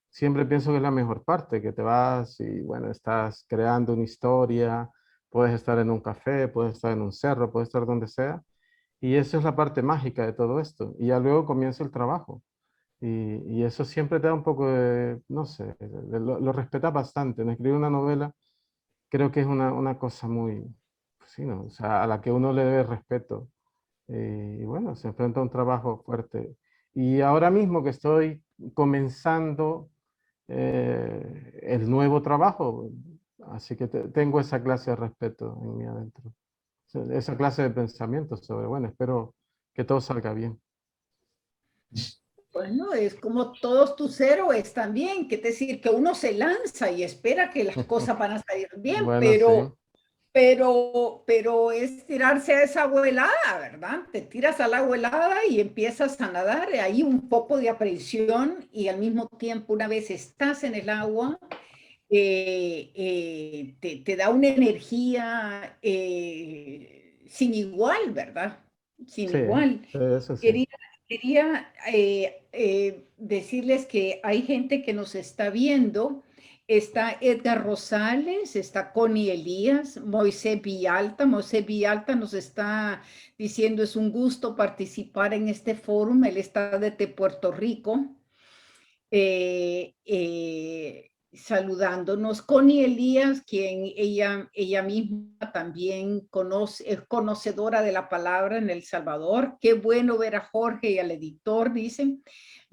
siempre pienso que es la mejor parte, que te vas y bueno, estás creando una historia, puedes estar en un café, puedes estar en un cerro, puedes estar donde sea, y eso es la parte mágica de todo esto, y ya luego comienza el trabajo. Y eso siempre te da un poco de, no sé, lo respetas bastante. En escribir una novela creo que es una cosa muy, pues sí, ¿no? O sea, a la que uno le debe respeto. Y bueno, se enfrenta a un trabajo fuerte. Y ahora mismo que estoy comenzando el nuevo trabajo. Así que tengo esa clase de respeto en mí adentro. Esa clase de pensamiento sobre, bueno, espero que todo salga bien. Bueno, es como todos tus héroes también, que es decir, que uno se lanza y espera que las cosas van a salir bien, Bueno, sí. pero es tirarse a esa abuelada, ¿verdad? Te tiras a la abuelada y empiezas a nadar, hay un poco de aprensión y al mismo tiempo una vez estás en el agua, te da una energía sin igual, ¿verdad? Sin Sí, igual. eso sí. Quería decirles que hay gente que nos está viendo. Está Edgar Rosales, está Connie Elías, Moisés Villalta. Moisés Villalta nos está diciendo es un gusto participar en este foro. Él está desde Puerto Rico. Saludándonos. Connie Elías, quien ella misma también conoce, es conocedora de la palabra en El Salvador. Qué bueno ver a Jorge y al editor, dicen.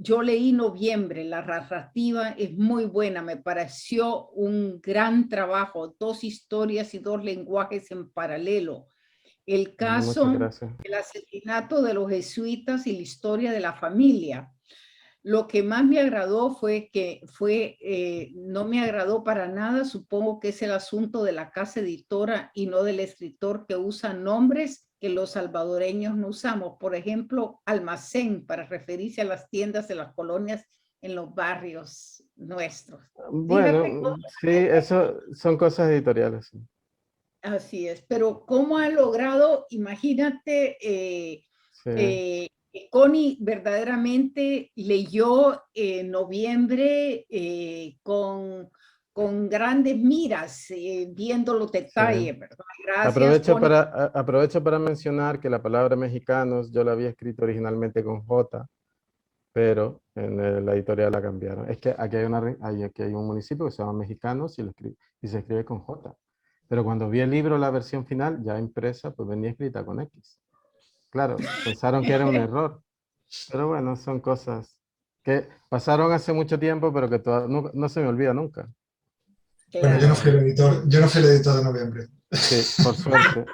Yo leí Noviembre, la narrativa es muy buena, me pareció un gran trabajo, 2 historias y 2 lenguajes en paralelo. El Muchas caso gracias. del asesinato de los jesuitas y la historia de la familia. Lo que más me agradó no me agradó para nada, supongo que es el asunto de la casa editora y no del escritor que usa nombres que los salvadoreños no usamos. Por ejemplo, almacén para referirse a las tiendas de las colonias en los barrios nuestros. Fíjate, Bueno, sí, eso son cosas editoriales. Sí. así es, pero ¿cómo ha logrado? Imagínate, Sí. Connie verdaderamente leyó en noviembre con grandes miras, viendo los detalles, ¿verdad? Gracias, Connie. Aprovecho para mencionar que la palabra mexicanos yo la había escrito originalmente con J, pero en la editorial la cambiaron. Es que aquí hay un municipio que se llama Mexicanos y se escribe con J. Pero cuando vi el libro, la versión final, ya impresa, pues venía escrita con X. Claro, pensaron que era un error. Pero bueno, son cosas que pasaron hace mucho tiempo, pero que no se me olvida nunca. Bueno, yo no fui Claro. el editor, yo no fui el editor de Noviembre. Sí, por suerte.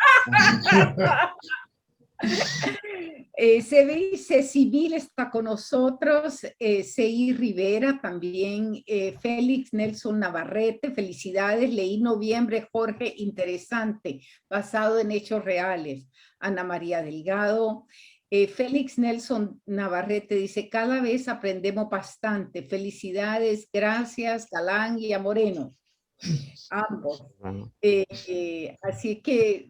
Civil está con nosotros, C.I. Rivera también, Félix Nelson Navarrete, felicidades, leí Noviembre, Jorge, interesante, basado en hechos reales. Ana María Delgado, Félix Nelson Navarrete dice, cada vez aprendemos bastante, felicidades, gracias, Galán y a Moreno. Ambos. Bueno, Así que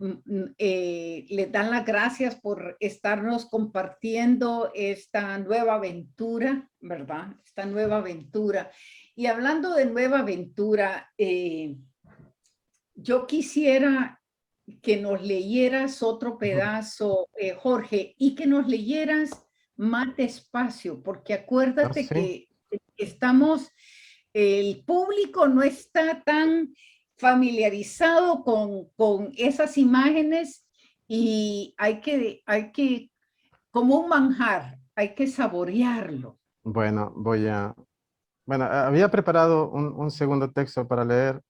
les dan las gracias por estarnos compartiendo esta nueva aventura, ¿verdad? Esta nueva aventura. Y hablando de nueva aventura, yo quisiera que nos leyeras otro pedazo, Jorge, y que nos leyeras más despacio, porque acuérdate sí. que estamos, el público no está tan familiarizado con esas imágenes y hay que, como un manjar, hay que saborearlo. Bueno, bueno, había preparado un segundo texto para leer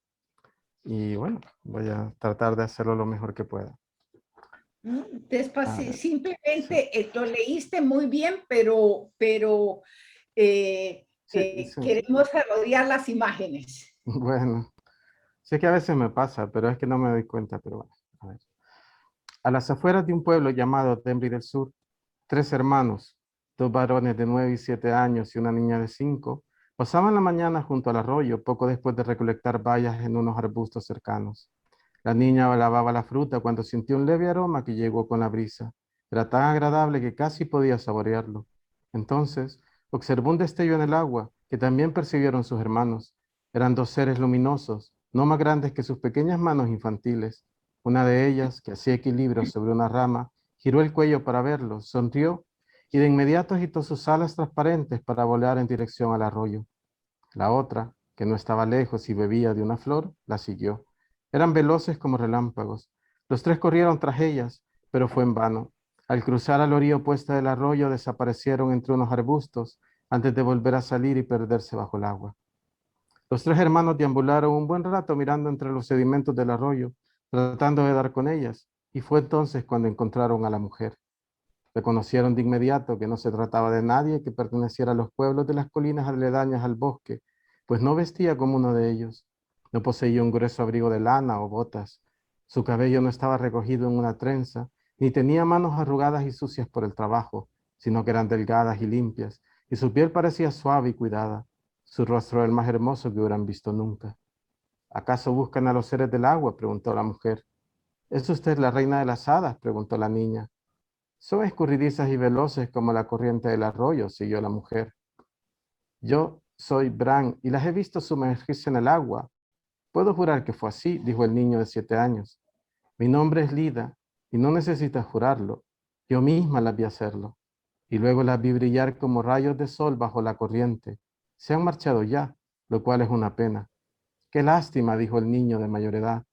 y bueno, voy a tratar de hacerlo lo mejor que pueda. A ver, sí, Simplemente lo leíste muy bien, pero sí. queremos saborear las imágenes. Bueno, sé que a veces me pasa, pero es que no me doy cuenta, pero bueno, a ver. A las afueras de un pueblo llamado Tembri del Sur, 3 hermanos, 2 varones de 9 y 7 años y una niña de 5, pasaban la mañana junto al arroyo poco después de recolectar bayas en unos arbustos cercanos. La niña lavaba la fruta cuando sintió un leve aroma que llegó con la brisa. Era tan agradable que casi podía saborearlo. Entonces, observó un destello en el agua que también percibieron sus hermanos. Eran 2 seres luminosos, no más grandes que sus pequeñas manos infantiles. Una de ellas, que hacía equilibrio sobre una rama, giró el cuello para verlo, sonrió y de inmediato agitó sus alas transparentes para volar en dirección al arroyo. La otra, que no estaba lejos y bebía de una flor, la siguió. Eran veloces como relámpagos. Los 3 corrieron tras ellas, pero fue en vano. Al cruzar a la orilla opuesta del arroyo, desaparecieron entre unos arbustos, antes de volver a salir y perderse bajo el agua. Los tres hermanos deambularon un buen rato mirando entre los sedimentos del arroyo, tratando de dar con ellas, y fue entonces cuando encontraron a la mujer. Reconocieron de inmediato que no se trataba de nadie que perteneciera a los pueblos de las colinas aledañas al bosque, pues no vestía como uno de ellos. No poseía un grueso abrigo de lana o botas. Su cabello no estaba recogido en una trenza, ni tenía manos arrugadas y sucias por el trabajo, sino que eran delgadas y limpias, y su piel parecía suave y cuidada. Su rostro era el más hermoso que hubieran visto nunca. ¿Acaso buscan a los seres del agua?, preguntó la mujer. ¿Es usted la reina de las hadas?, preguntó la niña. Son escurridizas y veloces como la corriente del arroyo, siguió la mujer. Yo soy Bran y las he visto sumergirse en el agua. Puedo jurar que fue así, dijo el niño de 7 años. Mi nombre es Lida y no necesitas jurarlo. Yo misma las vi hacerlo. Y luego las vi brillar como rayos de sol bajo la corriente. Se han marchado ya, lo cual es una pena. Qué lástima, dijo el niño de mayor edad.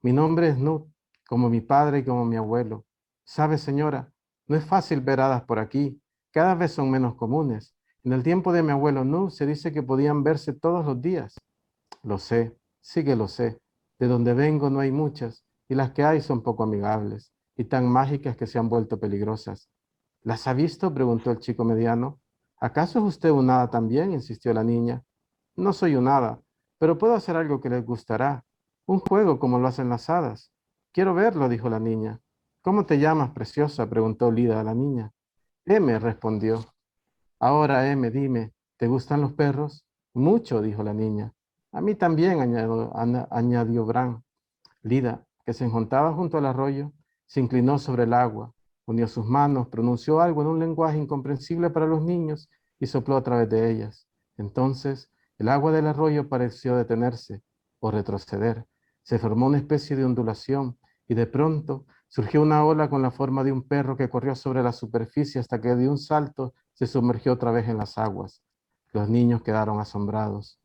Mi nombre es Nut, como mi padre y como mi abuelo. ¿Sabe, señora? No es fácil ver hadas por aquí. Cada vez son menos comunes. En el tiempo de mi abuelo Nut se dice que podían verse todos los días. Lo sé, sí que lo sé. De donde vengo no hay muchas, y las que hay son poco amigables, y tan mágicas que se han vuelto peligrosas. ¿Las ha visto?, preguntó el chico mediano. ¿Acaso es usted un hada también?, insistió la niña. No soy un hada, pero puedo hacer algo que les gustará. Un juego como lo hacen las hadas. Quiero verlo, dijo la niña. ¿Cómo te llamas, preciosa?, preguntó Lida a la niña. M, respondió. Ahora, M, dime, ¿te gustan los perros? Mucho, dijo la niña. A mí también, añadió Bran. Lida, que se encontraba junto al arroyo, se inclinó sobre el agua, unió sus manos, pronunció algo en un lenguaje incomprensible para los niños y sopló a través de ellas. Entonces, el agua del arroyo pareció detenerse o retroceder. Se formó una especie de ondulación y de pronto surgió una ola con la forma de un perro que corrió sobre la superficie hasta que de un salto se sumergió otra vez en las aguas. Los niños quedaron asombrados.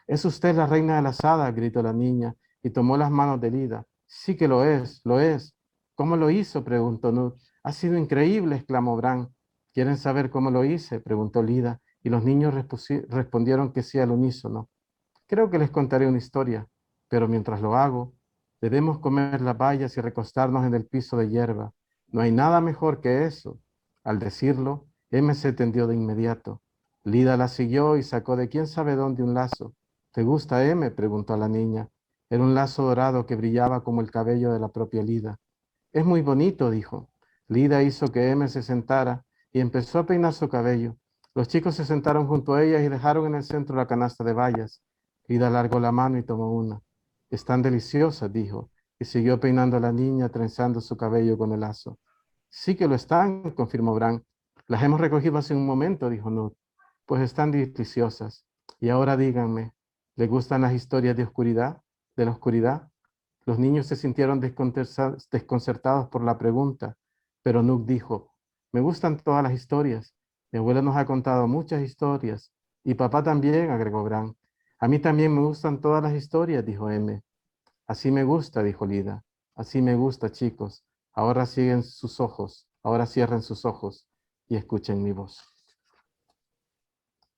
«¿Es usted la reina de las hadas?», gritó la niña y tomó las manos de Lida. «Sí que lo es, lo es». «¿Cómo lo hizo?», preguntó Nut. «Ha sido increíble», exclamó Bran. «¿Quieren saber cómo lo hice?», preguntó Lida, y los niños respondieron que sí al unísono. «Creo que les contaré una historia, pero mientras lo hago, debemos comer las bayas y recostarnos en el piso de hierba. No hay nada mejor que eso». Al decirlo, M se tendió de inmediato. Lida la siguió y sacó de quién sabe dónde un lazo. «¿Te gusta, M?», preguntó a la niña. Era un lazo dorado que brillaba como el cabello de la propia Lida. «Es muy bonito», dijo. Lida hizo que M se sentara y empezó a peinar su cabello. Los chicos se sentaron junto a ella y dejaron en el centro la canasta de bayas. Lida alargó la mano y tomó una. «Están deliciosas», dijo, y siguió peinando a la niña, trenzando su cabello con el lazo. «Sí que lo están», confirmó Bran. «Las hemos recogido hace un momento», dijo Nut. «Pues están deliciosas. Y ahora díganme, ¿les gustan las historias de oscuridad? ¿De la oscuridad?» Los niños se sintieron desconcertados por la pregunta, pero Nut dijo: «Me gustan todas las historias. Mi abuela nos ha contado muchas historias. Y papá también», agregó Bran. «A mí también me gustan todas las historias», dijo M. «Así me gusta», dijo Lida. «Así me gusta, chicos. Ahora cierren sus ojos y escuchen mi voz».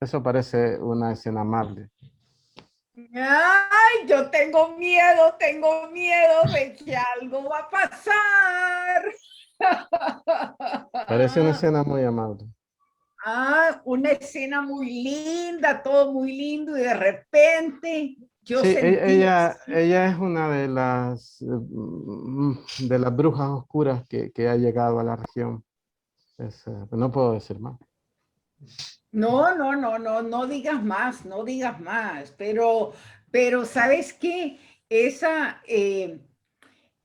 Eso parece una escena amable. Ay, yo tengo miedo de que algo va a pasar. Parece una escena muy amable. Ah, una escena muy linda, todo muy lindo y de repente yo Sí, sentí ella es una de las brujas oscuras que ha llegado a la región. No puedo decir más. no, no, no, no, no digas más, no digas más, pero ¿sabes qué? Esa,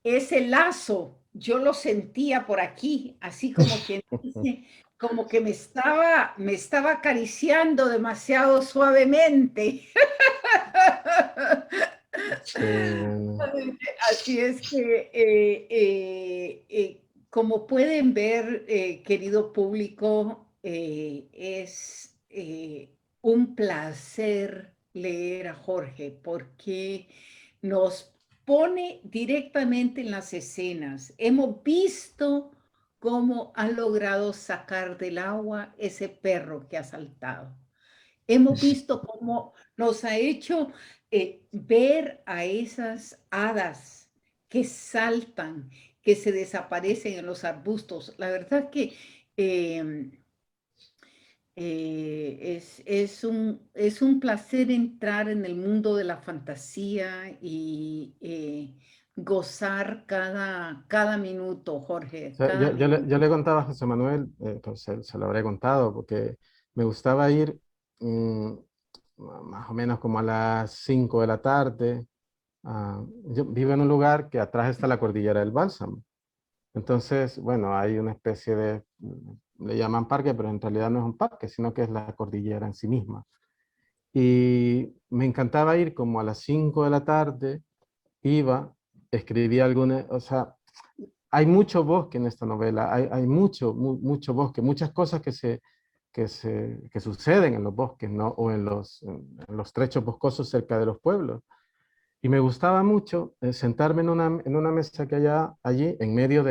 ese lazo, yo lo sentía por aquí, así como quien dice, como que me estaba acariciando demasiado suavemente. Sí, bueno. Así es que, como pueden ver, querido público, es un placer leer a Jorge porque nos pone directamente en las escenas. Hemos visto cómo ha logrado sacar del agua ese perro que ha saltado. Hemos visto cómo nos ha hecho ver a esas hadas que saltan, que se desaparecen en los arbustos. La verdad que em, es un placer entrar en el mundo de la fantasía y gozar cada minuto, O Jorge, sea, cada yo minuto. le contaba a José Manuel, pues se lo habré contado, porque me gustaba ir mm, más o menos como a las 5 de la tarde. Yo vivo en un lugar que atrás está la cordillera del Bálsamo. Entonces, bueno, hay una especie de, le llaman parque, pero en realidad no es un parque, sino que es la cordillera en sí misma. Y me encantaba ir como a las 5 de la tarde, iba, escribía alguna, o sea, hay mucho bosque en esta novela, hay mucho bosque, muchas cosas que suceden en los bosques, ¿no? O en los trechos boscosos cerca de los pueblos. Y me gustaba mucho sentarme en una mesa que hay allí, en medio o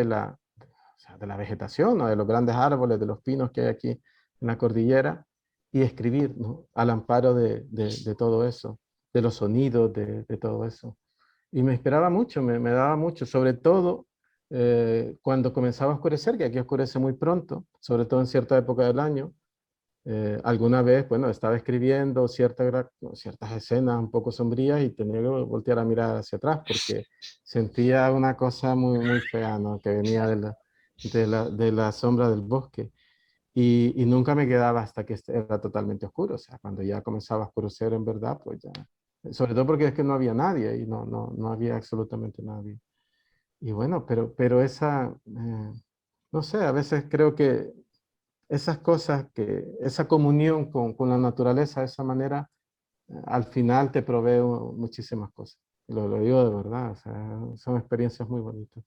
sea, de la vegetación, ¿no? De los grandes árboles, de los pinos que hay aquí en la cordillera, y escribir, ¿no? Al amparo de todo eso, de los sonidos, de todo eso. Y me inspiraba mucho, me daba mucho, sobre todo cuando comenzaba a oscurecer, que aquí oscurece muy pronto, sobre todo en cierta época del año. Alguna vez, bueno, estaba escribiendo ciertas escenas un poco sombrías y tenía que voltear a mirar hacia atrás porque sentía una cosa muy fea, ¿no? Que venía de la sombra del bosque. Y nunca me quedaba hasta que era totalmente oscuro. O sea, cuando ya comenzaba a oscurecer en verdad, pues ya. Sobre todo porque es que no había nadie y no había absolutamente nadie. Y bueno, pero no sé, a veces creo que esas cosas, esa comunión con la naturaleza de esa manera, al final te provee muchísimas cosas. Lo digo de verdad, o sea, son experiencias muy bonitas.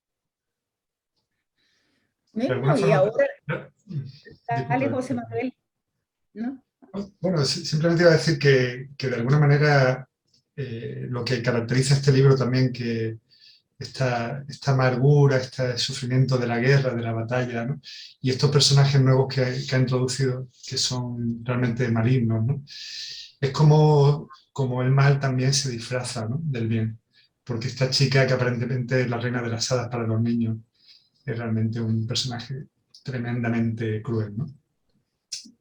De alguna Bueno, y forma, ahora, dale, disculpa. José Manuel, ¿no? Bueno, simplemente iba a decir que de alguna manera lo que caracteriza este libro también, que esta amargura, este sufrimiento de la guerra, de la batalla, ¿no? Y estos personajes nuevos que ha introducido, que son realmente malignos, ¿no? Es como el mal también se disfraza, ¿no? Del bien, porque esta chica que aparentemente es la reina de las hadas para los niños es realmente un personaje tremendamente cruel, ¿no?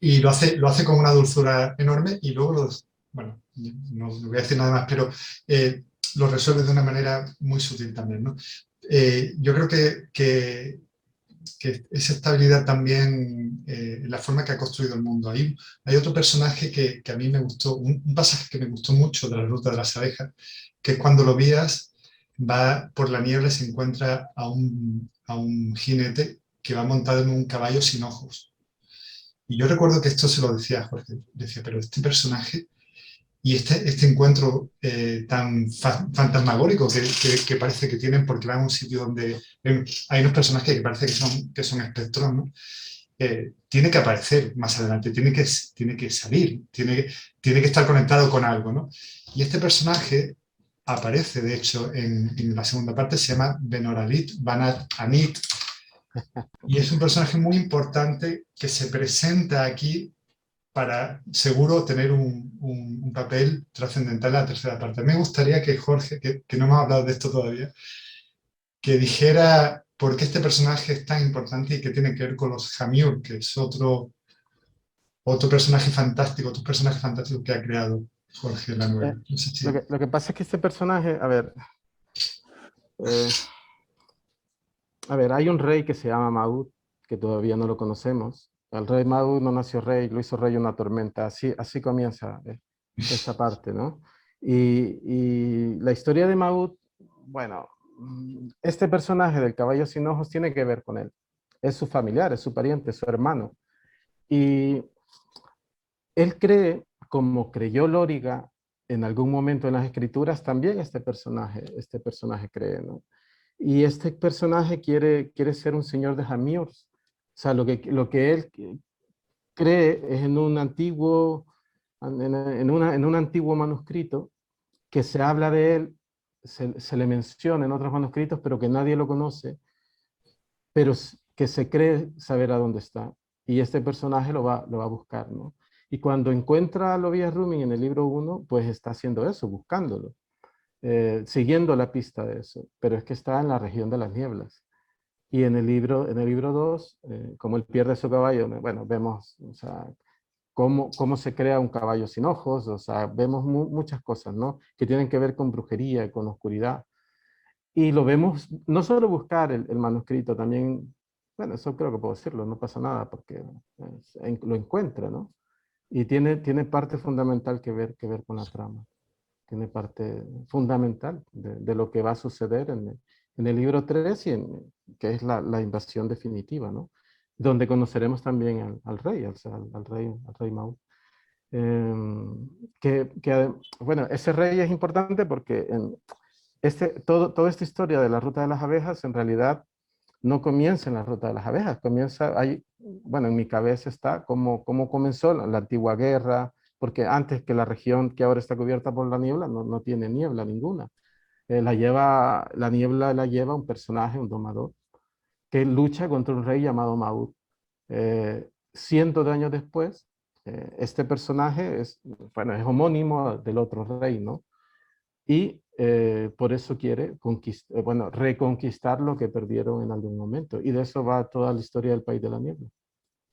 Y lo hace con una dulzura enorme y luego bueno, no voy a decir nada más, pero lo resuelve de una manera muy sutil también, ¿no? Yo creo que esa estabilidad también en la forma que ha construido el mundo. Hay otro personaje que a mí me gustó, un pasaje que me gustó mucho de la Ruta de las Abejas, que es cuando lo vías, va por la niebla y se encuentra a un jinete que va montado en un caballo sin ojos. Y yo recuerdo que esto se lo decía a Jorge, decía, pero este personaje y este encuentro tan fantasmagórico que parece que tienen porque van a un sitio donde hay unos personajes que parece que son espectros, ¿no? Tiene que aparecer más adelante, tiene que salir, tiene que estar conectado con algo, ¿no? Y este personaje aparece, de hecho, en la segunda parte, se llama Benoralit Banat Anit, y es un personaje muy importante que se presenta aquí para seguro tener un papel trascendental en la tercera parte. Me gustaría que Jorge, que no hemos hablado de esto todavía, que dijera por qué este personaje es tan importante y que tiene que ver con los Jamiur, que es otro personaje fantástico que ha creado Jorge en la Eh, novela. No sé si... lo que pasa es que este personaje, eh, a ver, hay un rey que se llama Maud, que todavía no lo conocemos. El rey Maud no nació rey, lo hizo rey una tormenta. Así comienza esa parte, ¿no? Y la historia de Maud, bueno, este personaje del caballo sin ojos tiene que ver con él. Es su familiar, es su pariente, es su hermano. Y él cree, como creyó Lóriga en algún momento en las escrituras, también este personaje cree, ¿no? Y este personaje quiere ser un señor de Jamiors. O sea, lo que él cree es en un en un antiguo manuscrito que se habla de él, se le menciona en otros manuscritos, pero que nadie lo conoce, pero que se cree saber a dónde está. Y este personaje lo va a buscar, ¿no? Y cuando encuentra a Lovías Rumi en el libro 1, pues está haciendo eso, buscándolo, siguiendo la pista de eso, pero es que está en la región de las nieblas. Y en el libro 2, como él pierde su caballo, bueno, vemos, o sea, cómo se crea un caballo sin ojos, o sea, vemos muchas cosas, ¿no? Que tienen que ver con brujería, con oscuridad. Y lo vemos, no solo buscar el manuscrito, también, bueno, eso creo que puedo decirlo, no pasa nada, porque lo encuentra, ¿no? Y tiene parte fundamental que ver con la trama. Tiene parte fundamental de lo que va a suceder en el libro 3 que es la invasión definitiva, ¿no? Donde conoceremos también al rey, al rey Mau. Bueno, ese rey es importante porque toda esta historia de la ruta de las abejas en realidad no comienza en la ruta de las abejas, comienza ahí, bueno, en mi cabeza está cómo comenzó la antigua guerra, porque antes que la región que ahora está cubierta por la niebla no tiene niebla ninguna. La niebla la lleva un personaje, un domador, que lucha contra un rey llamado Maud. Cientos de años después, este personaje bueno, es homónimo del otro rey, ¿no? Y por eso quiere bueno, reconquistar lo que perdieron en algún momento. Y de eso va toda la historia del País de la Niebla.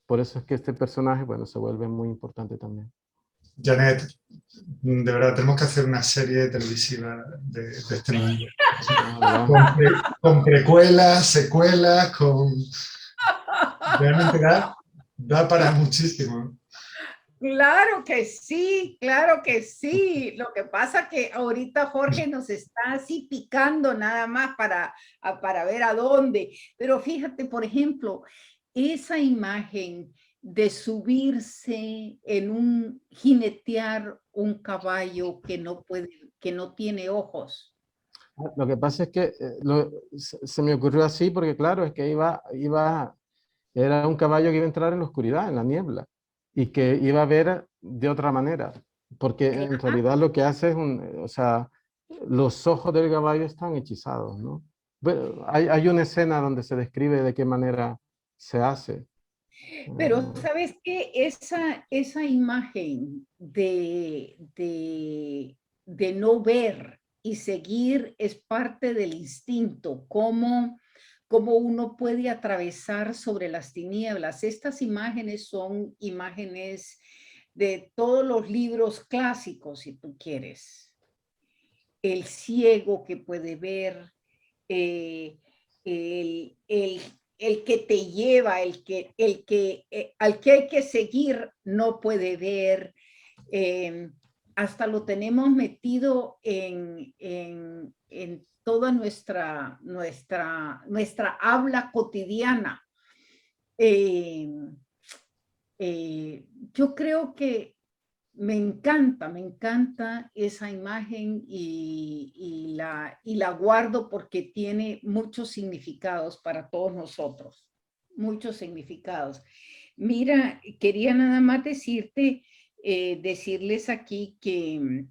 Por eso es que este personaje, bueno, se vuelve muy importante también. Janet, de verdad, tenemos que hacer una serie televisiva de este mundo. Con precuelas, secuelas, Realmente da para muchísimo. Claro que sí, claro que sí. Lo que pasa que ahorita Jorge nos está así picando nada más para ver a dónde. Pero fíjate, por ejemplo, esa imagen de subirse jinetear un caballo que no tiene ojos. Lo que pasa es que se me ocurrió así porque, claro, es que era un caballo que iba a entrar en la oscuridad, en la niebla, y que iba a ver de otra manera, porque en realidad lo que hace es o sea, los ojos del caballo están hechizados, ¿no? Bueno, hay una escena donde se describe de qué manera se hace. Pero ¿sabes qué? Esa imagen de no ver y seguir es parte del instinto, cómo uno puede atravesar sobre las tinieblas. Estas imágenes son imágenes de todos los libros clásicos, si tú quieres. El ciego que puede ver, eh, el que te lleva, al que hay que seguir no puede ver. Hasta lo tenemos metido en toda nuestra habla cotidiana. Yo creo que me encanta esa imagen y la guardo porque tiene muchos significados para todos nosotros, muchos significados. Mira, quería nada más decirles aquí que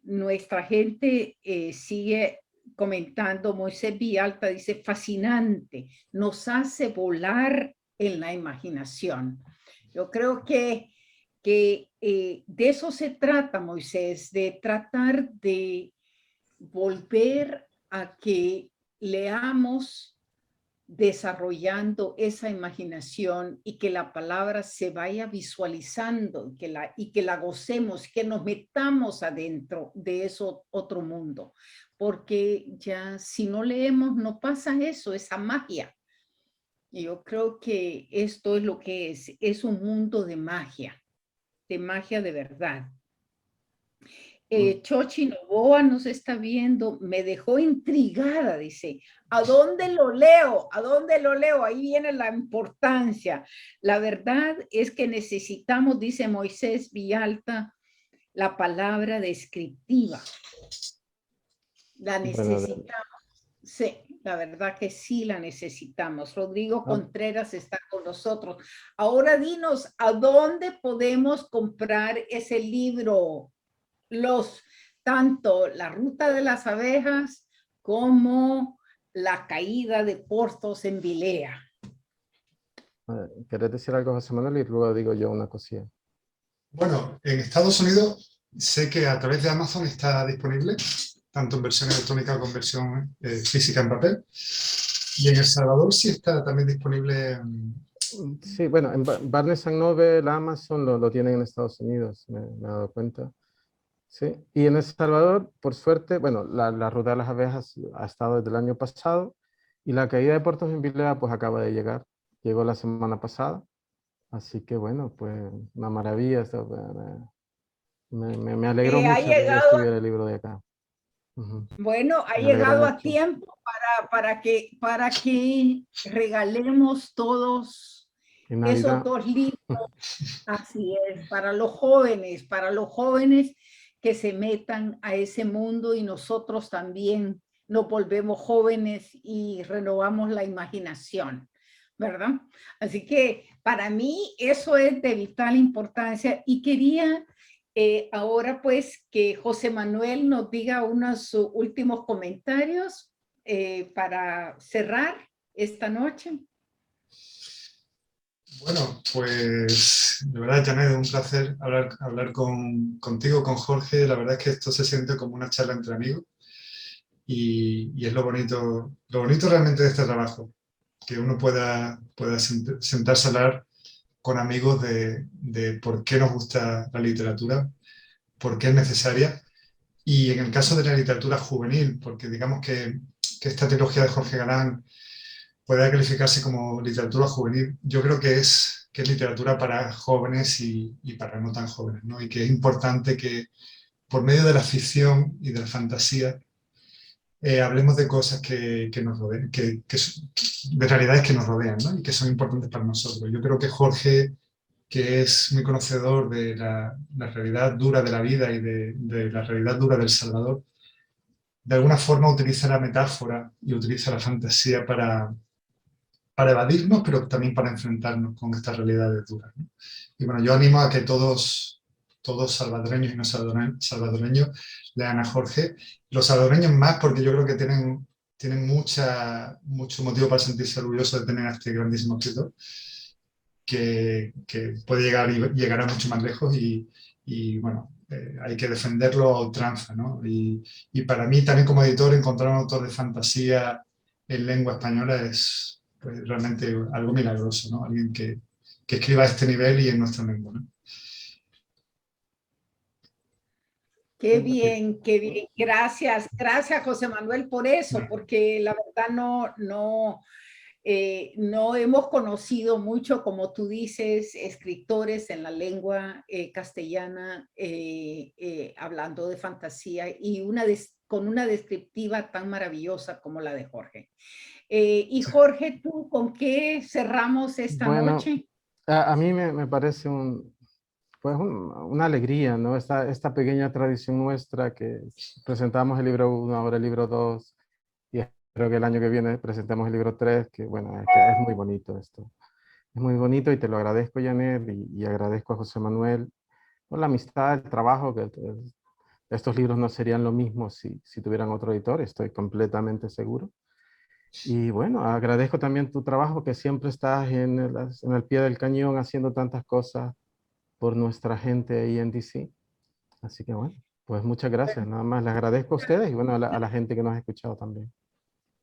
nuestra gente sigue comentando. Moisés Villalta dice, fascinante, nos hace volar en la imaginación. Yo creo que de eso se trata, Moisés, de tratar de volver a que leamos desarrollando esa imaginación y que la palabra se vaya visualizando y que la gocemos, que nos metamos adentro de eso otro mundo, porque ya si no leemos no pasa eso, esa magia. Y yo creo que esto es lo que es un mundo de magia de verdad. Chochi Novoa nos está viendo, me dejó intrigada, dice, ¿a dónde lo leo? ¿A dónde lo leo? Ahí viene la importancia. La verdad es que necesitamos, dice Moisés Villalta, la palabra descriptiva. La necesitamos. Sí, la verdad que sí la necesitamos. Rodrigo Contreras está con nosotros. Ahora dinos, ¿a dónde podemos comprar ese libro? Tanto La Ruta de las Abejas como La Caída de Porthos en Vilea. ¿Querés decir algo, José Manuel? Y luego digo yo una cosilla. Bueno, en Estados Unidos sé que a través de Amazon está disponible, tanto en versión electrónica como en versión física en papel. Y en El Salvador sí está también disponible. Sí, bueno, en Barnes Noble, Amazon lo tienen en Estados Unidos, me he dado cuenta. Sí, y en El Salvador, por suerte, bueno, la ruta de las abejas ha estado desde el año pasado y la caída de Puerto Jubilea pues acaba de llegar. Llegó la semana pasada, así que bueno, pues una maravilla. Me alegró Ha mucho que ya llegado, estuviera el libro de acá. Ujú. bueno, ha Me alegró llegado a mucho. tiempo para que regalemos todos Y esos Navidad, 2 libros. Así es, para los jóvenes que se metan a ese mundo y nosotros también nos volvemos jóvenes y renovamos la imaginación, ¿verdad? Así que para mí eso es de vital importancia y quería ahora pues que José Manuel nos diga unos últimos comentarios para cerrar esta noche. Bueno, pues de verdad, Janet, es un placer hablar contigo, con Jorge. La verdad es que esto se siente como una charla entre amigos y es lo bonito realmente de este trabajo, que uno pueda sentarse a hablar con amigos de por qué nos gusta la literatura, por qué es necesaria. Y en el caso de la literatura juvenil, porque digamos que esta trilogía de Jorge Galán puede calificarse como literatura juvenil, yo creo que es literatura para jóvenes y para no tan jóvenes, ¿no? Y que es importante que por medio de la ficción y de la fantasía hablemos de cosas que nos rodean, de realidades que nos rodean, ¿no? Y que son importantes para nosotros. Yo creo que Jorge, que es muy conocedor de la realidad dura de la vida y de la realidad dura del Salvador, de alguna forma utiliza la metáfora y utiliza la fantasía para evadirnos, pero también para enfrentarnos con estas realidades duras, ¿no? Y bueno, yo animo a que todos salvadoreños y no salvadoreños lean a Jorge. Los salvadoreños más porque yo creo que tienen mucho motivo para sentirse orgullosos de tener a este grandísimo escritor que puede llegar y llegará mucho más lejos y bueno, hay que defenderlo a ultranza, ¿no? Y para mí también como editor encontrar un autor de fantasía en lengua española es pues, realmente algo milagroso, ¿no? Alguien que escriba a este nivel y en nuestra lengua, ¿no? Qué bien, qué bien. Gracias, gracias José Manuel por eso, porque la verdad no hemos conocido mucho, como tú dices, escritores en la lengua castellana hablando de fantasía y con una descriptiva tan maravillosa como la de Jorge. Y Jorge, ¿tú con qué cerramos esta bueno, noche? a mí me parece pues una alegría, ¿no? Esta pequeña tradición nuestra que presentamos el libro 1, ahora el libro 2, y espero que el año que viene presentemos el libro 3, que bueno, que es muy bonito esto. Es muy bonito y te lo agradezco, Janet, y agradezco a José Manuel por la amistad, el trabajo, que estos libros no serían lo mismo si tuvieran otro editor, estoy completamente seguro. Y bueno, agradezco también tu trabajo, que siempre estás en el pie del cañón haciendo tantas cosas por nuestra gente ahí en DC. Así que bueno, pues muchas gracias. Nada más les agradezco a ustedes y bueno, a la gente que nos ha escuchado también.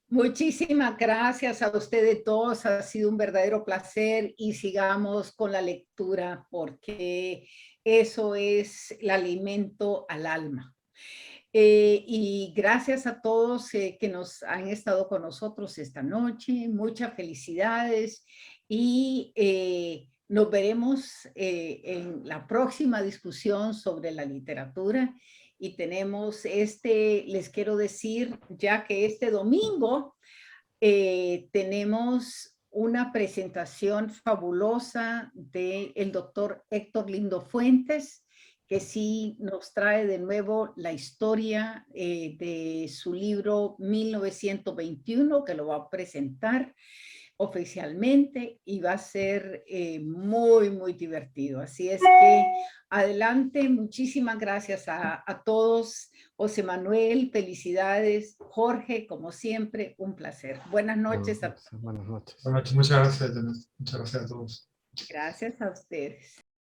Muchísimas gracias a ustedes todos, ha sido un verdadero placer y sigamos con la lectura porque eso es el alimento al alma. Y gracias a todos que nos han estado con nosotros esta noche, muchas felicidades y nos veremos en la próxima discusión sobre la literatura. Y tenemos les quiero decir, ya que este domingo tenemos una presentación fabulosa del doctor Héctor Lindo Fuentes, que sí nos trae de nuevo la historia de su libro 1921, que lo va a presentar. oficialmente y va a ser muy, muy divertido. Así es que adelante, muchísimas gracias a todos. José Manuel, felicidades. Jorge, como siempre, un placer. Buenas noches. Buenas noches. Buenas noches. Muchas gracias, Janet. Muchas gracias a todos. Gracias a ustedes.